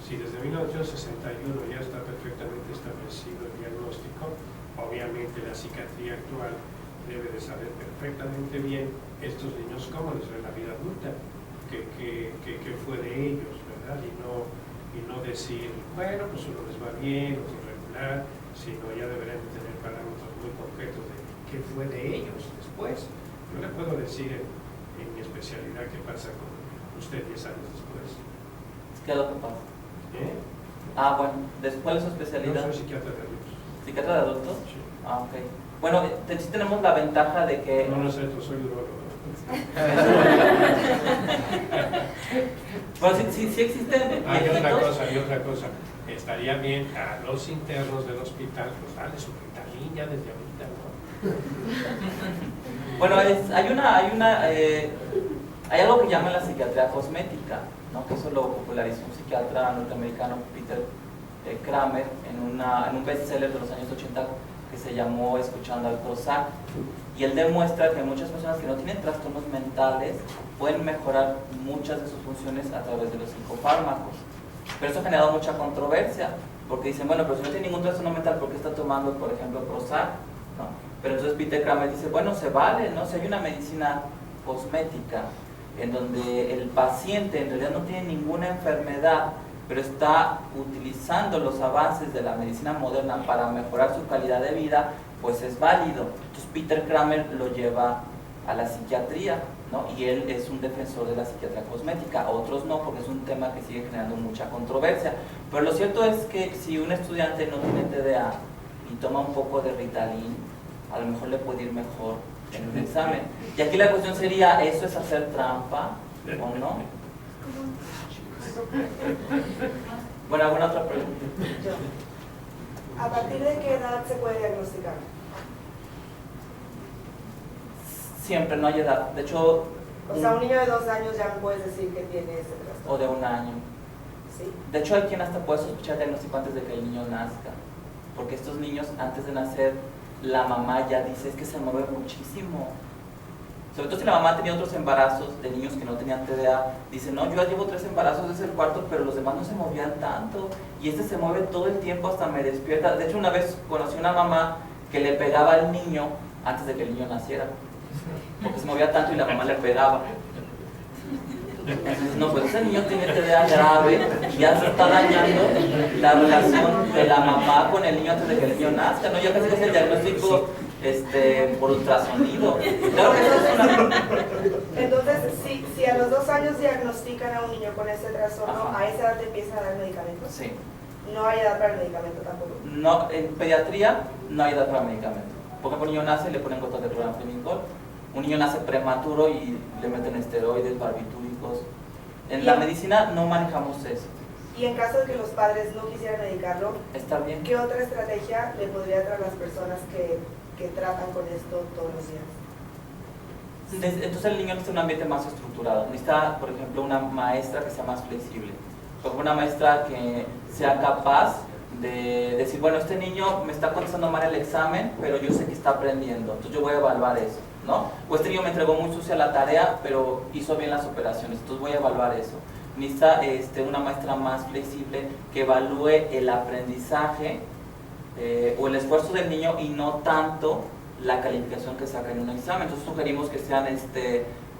si desde 1961 ya está perfectamente establecido el diagnóstico. Obviamente la psiquiatría actual debe de saber perfectamente bien estos niños cómo les ve la vida adulta, qué fue de ellos, ¿verdad? Y no decir, bueno, pues uno les va bien, otro regular, sino ya deberían tener parámetros muy concretos de qué fue de ellos después. Yo le puedo decir en mi especialidad qué pasa con usted 10 años después. ¿Qué es lo que pasa? Bueno, ¿cuál es su especialidad? Yo soy psiquiatra de adultos. ¿Psiquiatra de adultos? Sí. Ok. Bueno, sí tenemos la ventaja de que... No es cierto, soy urólogo. Bueno, sí existen... Hay otra cosa. Estaría bien a los internos del hospital, pues dale su Ritalin ya desde ahorita, ¿no? Bueno, hay algo que llaman la psiquiatría cosmética, ¿no? Que eso lo popularizó un psiquiatra norteamericano, Peter Kramer, en un bestseller de los años 80 que se llamó Escuchando al Prozac. Y él demuestra que muchas personas que no tienen trastornos mentales pueden mejorar muchas de sus funciones a través de los psicofármacos. Pero eso ha generado mucha controversia, porque dicen, bueno, pero si no tiene ningún trastorno mental, ¿por qué está tomando, por ejemplo, Prozac? ¿No? Pero entonces Peter Kramer dice, bueno, se vale, ¿no? Si hay una medicina cosmética en donde el paciente en realidad no tiene ninguna enfermedad, pero está utilizando los avances de la medicina moderna para mejorar su calidad de vida, pues es válido. Entonces Peter Kramer lo lleva a la psiquiatría, ¿no? Y él es un defensor de la psiquiatría cosmética, otros no, porque es un tema que sigue generando mucha controversia. Pero lo cierto es que si un estudiante no tiene TDA y toma un poco de Ritalin, a lo mejor le puede ir mejor en un examen. Y aquí la cuestión sería, ¿eso es hacer trampa o no? Bueno, ¿alguna otra pregunta? ¿A partir de qué edad se puede diagnosticar? Siempre, no hay edad. De hecho... O sea, un niño de 2 años ya no puedes decir que tiene ese trastorno. O de 1 año. Sí. De hecho, hay quien hasta puede sospechar el diagnóstico antes de que el niño nazca. Porque estos niños, antes de nacer, la mamá ya dice, es que se mueve muchísimo. Sobre todo si la mamá tenía otros embarazos de niños que no tenían TDA, dice, no, yo ya llevo 3 embarazos, es el cuarto, pero los demás no se movían tanto. Y este se mueve todo el tiempo, hasta me despierta. De hecho, una vez conocí una mamá que le pegaba al niño antes de que el niño naciera. Porque se movía tanto y la mamá le pegaba. Entonces, no, pues ese niño tiene TDA grave, ya se está dañando la relación de la mamá con el niño antes de que el niño nazca, ¿no? Ya casi es el diagnóstico por ultrasonido. Claro que eso es una... Entonces, si a los 2 años diagnostican a un niño con ese trastorno, Ajá. ¿a esa edad te empiezan a dar medicamentos? Sí. No hay edad para el medicamento tampoco. No, en pediatría no hay edad para medicamento. Por ejemplo, un niño nace y le ponen gotas de cloranfenicol. Un niño nace prematuro y le meten esteroides, barbitúricos. En la medicina no manejamos eso. Y en caso de que los padres no quisieran medicarlo, ¿Está bien? ¿qué otra estrategia le podría dar a las personas que tratan con esto todos los días? Entonces el niño necesita un ambiente más estructurado. Necesita, por ejemplo, una maestra que sea más flexible. Por ejemplo, una maestra que sea capaz de decir, bueno, este niño me está contestando mal el examen, pero yo sé que está aprendiendo, entonces yo voy a evaluar eso, ¿no? O este niño me entregó muy sucia la tarea, pero hizo bien las operaciones, entonces voy a evaluar eso. Necesita una maestra más flexible que evalúe el aprendizaje o el esfuerzo del niño y no tanto la calificación que saca en un examen. Entonces sugerimos que sean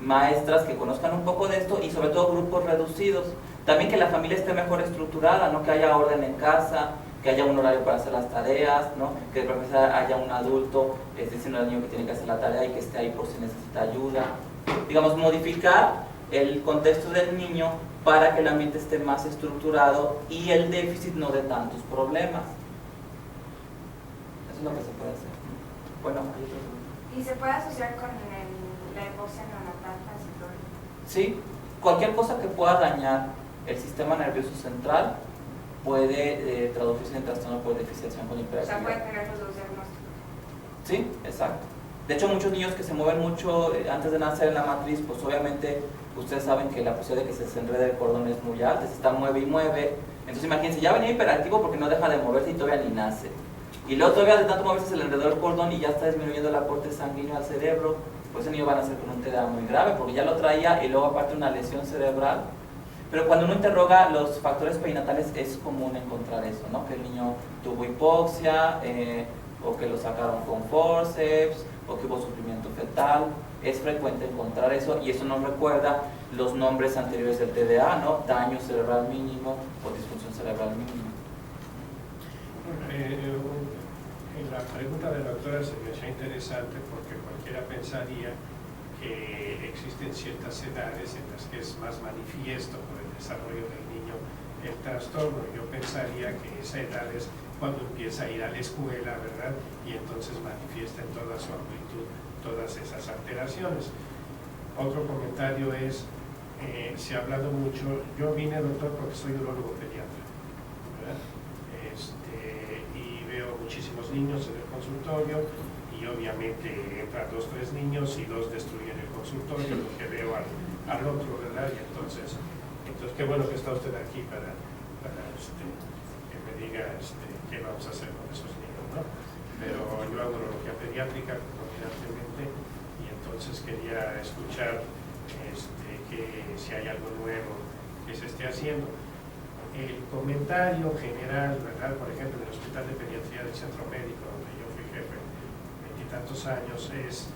maestras que conozcan un poco de esto y sobre todo grupos reducidos. También que la familia esté mejor estructurada, ¿no? Que haya orden en casa, que haya un horario para hacer las tareas, ¿no? Que de profesor haya un adulto diciendo al niño que tiene que hacer la tarea y que esté ahí por si necesita ayuda. Digamos, modificar el contexto del niño para que el ambiente esté más estructurado y el déficit no dé tantos problemas. Eso es lo que se puede hacer. Bueno, hay otra pregunta. ¿Y se puede asociar con la hipoxia neonatal transitoria? Sí, cualquier cosa que pueda dañar el sistema nervioso central puede traducirse en trastorno por deficiencia con O sea, hiperactividad. puede tener los 2 diagnósticos. Sí, exacto. De hecho, muchos niños que se mueven mucho antes de nacer en la matriz, pues obviamente ustedes saben que la posibilidad de que se desenrede el cordón es muy alta, se está mueve y mueve. Entonces imagínense, ya venía hiperactivo porque no deja de moverse y todavía ni nace. Y luego todavía de tanto moverse se le enredó el cordón y ya está disminuyendo el aporte sanguíneo al cerebro. Pues ese niño va a nacer con un TDA muy grave porque ya lo traía y luego aparte una lesión cerebral. Pero cuando uno interroga los factores perinatales es común encontrar eso, ¿no? Que el niño tuvo hipoxia, o que lo sacaron con forceps, o que hubo sufrimiento fetal. Es frecuente encontrar eso y eso nos recuerda los nombres anteriores del TDA, ¿no? Daño cerebral mínimo o disfunción cerebral mínima. La pregunta de la doctora se me hacía interesante porque cualquiera pensaría que existen ciertas edades en las que es más manifiesto por el desarrollo del niño el trastorno. Yo pensaría que esa edad es cuando empieza a ir a la escuela, ¿verdad? Y entonces manifiesta en toda su amplitud todas esas alteraciones. Otro comentario es, se ha hablado mucho, yo vine, doctor, porque soy urólogo pediatra, ¿verdad? Y veo muchísimos niños en el consultorio y obviamente entran 2 o 3 niños y 2 destruyen el consultorio, porque veo al otro, ¿verdad? Y entonces qué bueno que está usted aquí para que me diga qué vamos a hacer con esos niños, ¿no? pero yo hago neurología pediátrica predominantemente y entonces quería escuchar que si hay algo nuevo que se esté haciendo. El comentario general, ¿verdad? Por ejemplo, en el Hospital de Pediatría del Centro Médico, donde yo fui jefe 20 y tantos años, es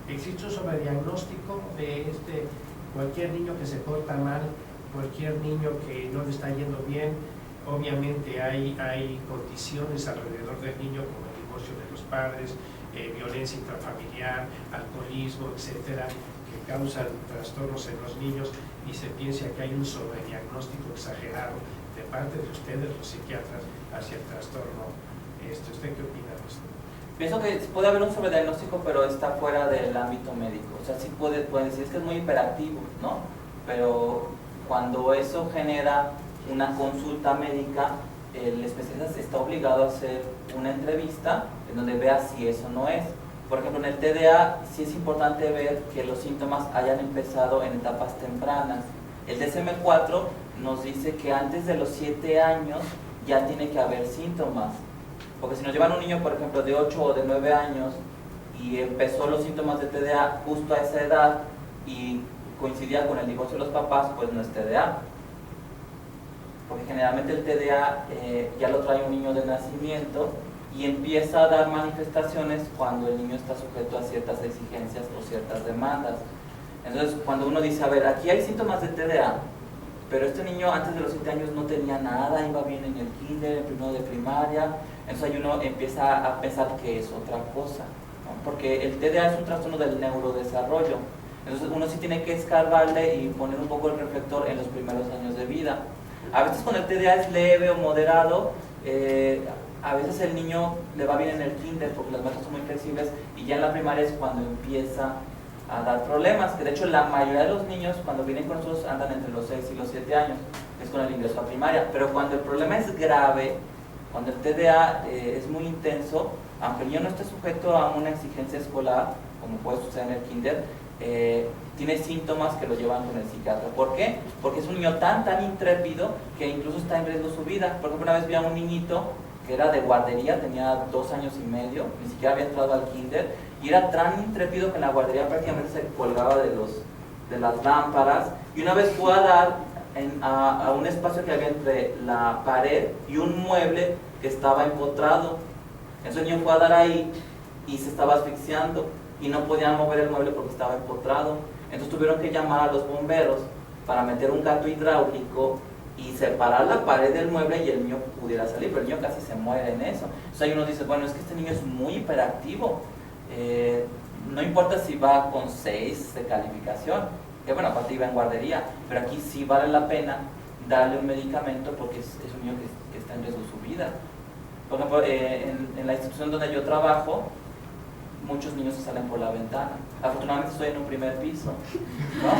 existe un sobrediagnóstico de cualquier niño que se porta mal, cualquier niño que no le está yendo bien. Obviamente hay condiciones alrededor del niño como el divorcio de los padres, violencia intrafamiliar, alcoholismo, etcétera, que causan trastornos en los niños y se piensa que hay un sobrediagnóstico exagerado de parte de ustedes, los psiquiatras, hacia el trastorno. ¿Usted qué opina de esto? Pienso que puede haber un sobrediagnóstico, pero está fuera del ámbito médico. O sea, sí pueden decir es que es muy hiperactivo, ¿no? Pero cuando eso genera una consulta médica, el especialista está obligado a hacer una entrevista en donde vea si eso no es. Por ejemplo, en el TDA sí es importante ver que los síntomas hayan empezado en etapas tempranas. El DSM-4 nos dice que antes de los 7 años ya tiene que haber síntomas. Porque si nos llevan un niño, por ejemplo, de 8 o de 9 años y empezó los síntomas de TDA justo a esa edad y coincidía con el divorcio de los papás, pues no es TDA. Porque generalmente el TDA ya lo trae un niño de nacimiento y empieza a dar manifestaciones cuando el niño está sujeto a ciertas exigencias o ciertas demandas. Entonces, cuando uno dice, a ver, aquí hay síntomas de TDA, pero este niño antes de los 7 años no tenía nada, iba bien en el kinder, en primero de primaria, entonces ahí uno empieza a pensar que es otra cosa, ¿no? Porque el TDA es un trastorno del neurodesarrollo, entonces uno sí tiene que escarbarle y poner un poco el reflector en los primeros años de vida. A veces cuando el TDA es leve o moderado, a veces el niño le va bien en el kinder porque las maestras son muy flexibles y ya en la primaria es cuando empieza a dar problemas, que de hecho la mayoría de los niños cuando vienen con nosotros andan entre los 6 y los 7 años, es con el ingreso a primaria, pero cuando el problema es grave, cuando el TDA es muy intenso, aunque el niño no esté sujeto a una exigencia escolar, como puede suceder en el kinder, tiene síntomas que lo llevan con el psiquiatra. ¿Por qué? Porque es un niño tan intrépido que incluso está en riesgo su vida. Por ejemplo, una vez vi a un niñito que era de guardería, tenía 2 años y medio, ni siquiera había entrado al kinder, y era tan intrépido que en la guardería prácticamente se colgaba de las lámparas, y una vez fue a dar a un espacio que había entre la pared y un mueble que estaba empotrado. Entonces el niño fue a dar ahí y se estaba asfixiando y no podían mover el mueble porque estaba empotrado. Entonces tuvieron que llamar a los bomberos para meter un gato hidráulico y separar la pared del mueble y el niño pudiera salir, pero el niño casi se muere en eso. Entonces ahí uno dice, bueno, es que este niño es muy hiperactivo, no importa si va con 6 de calificación, que bueno, aparte iba en guardería, pero aquí sí vale la pena darle un medicamento porque es un niño que está en riesgo de su vida. Por ejemplo, en la institución donde yo trabajo, muchos niños se salen por la ventana. Afortunadamente estoy en un primer piso, ¿no?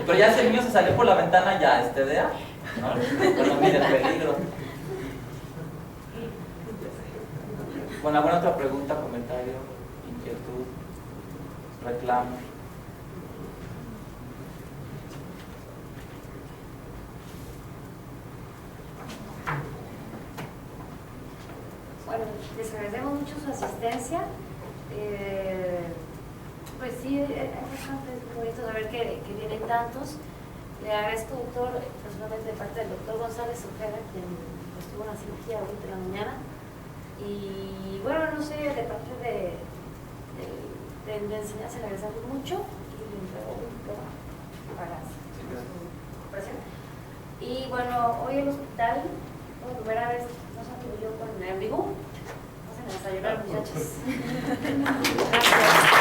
Pero ya si el niño se salió por la ventana, ya es TDA, ¿no? Pero no mide el peligro. Bueno, ¿alguna otra pregunta, comentario, inquietud, reclamo? Bueno, les agradecemos mucho su asistencia. Pues sí, es bastante bonito saber que vienen tantos. Le agradezco, doctor, personalmente de parte del doctor González Ojeda, quien estuvo en la cirugía ahorita en la mañana. Y bueno, no sé, de parte de enseñanza le agradecemos mucho y le entregó un diploma para su presión. Y bueno, hoy el hospital, por primera vez, no se atribuyó con el vivo. Vamos a desayunar, muchachos. Gracias.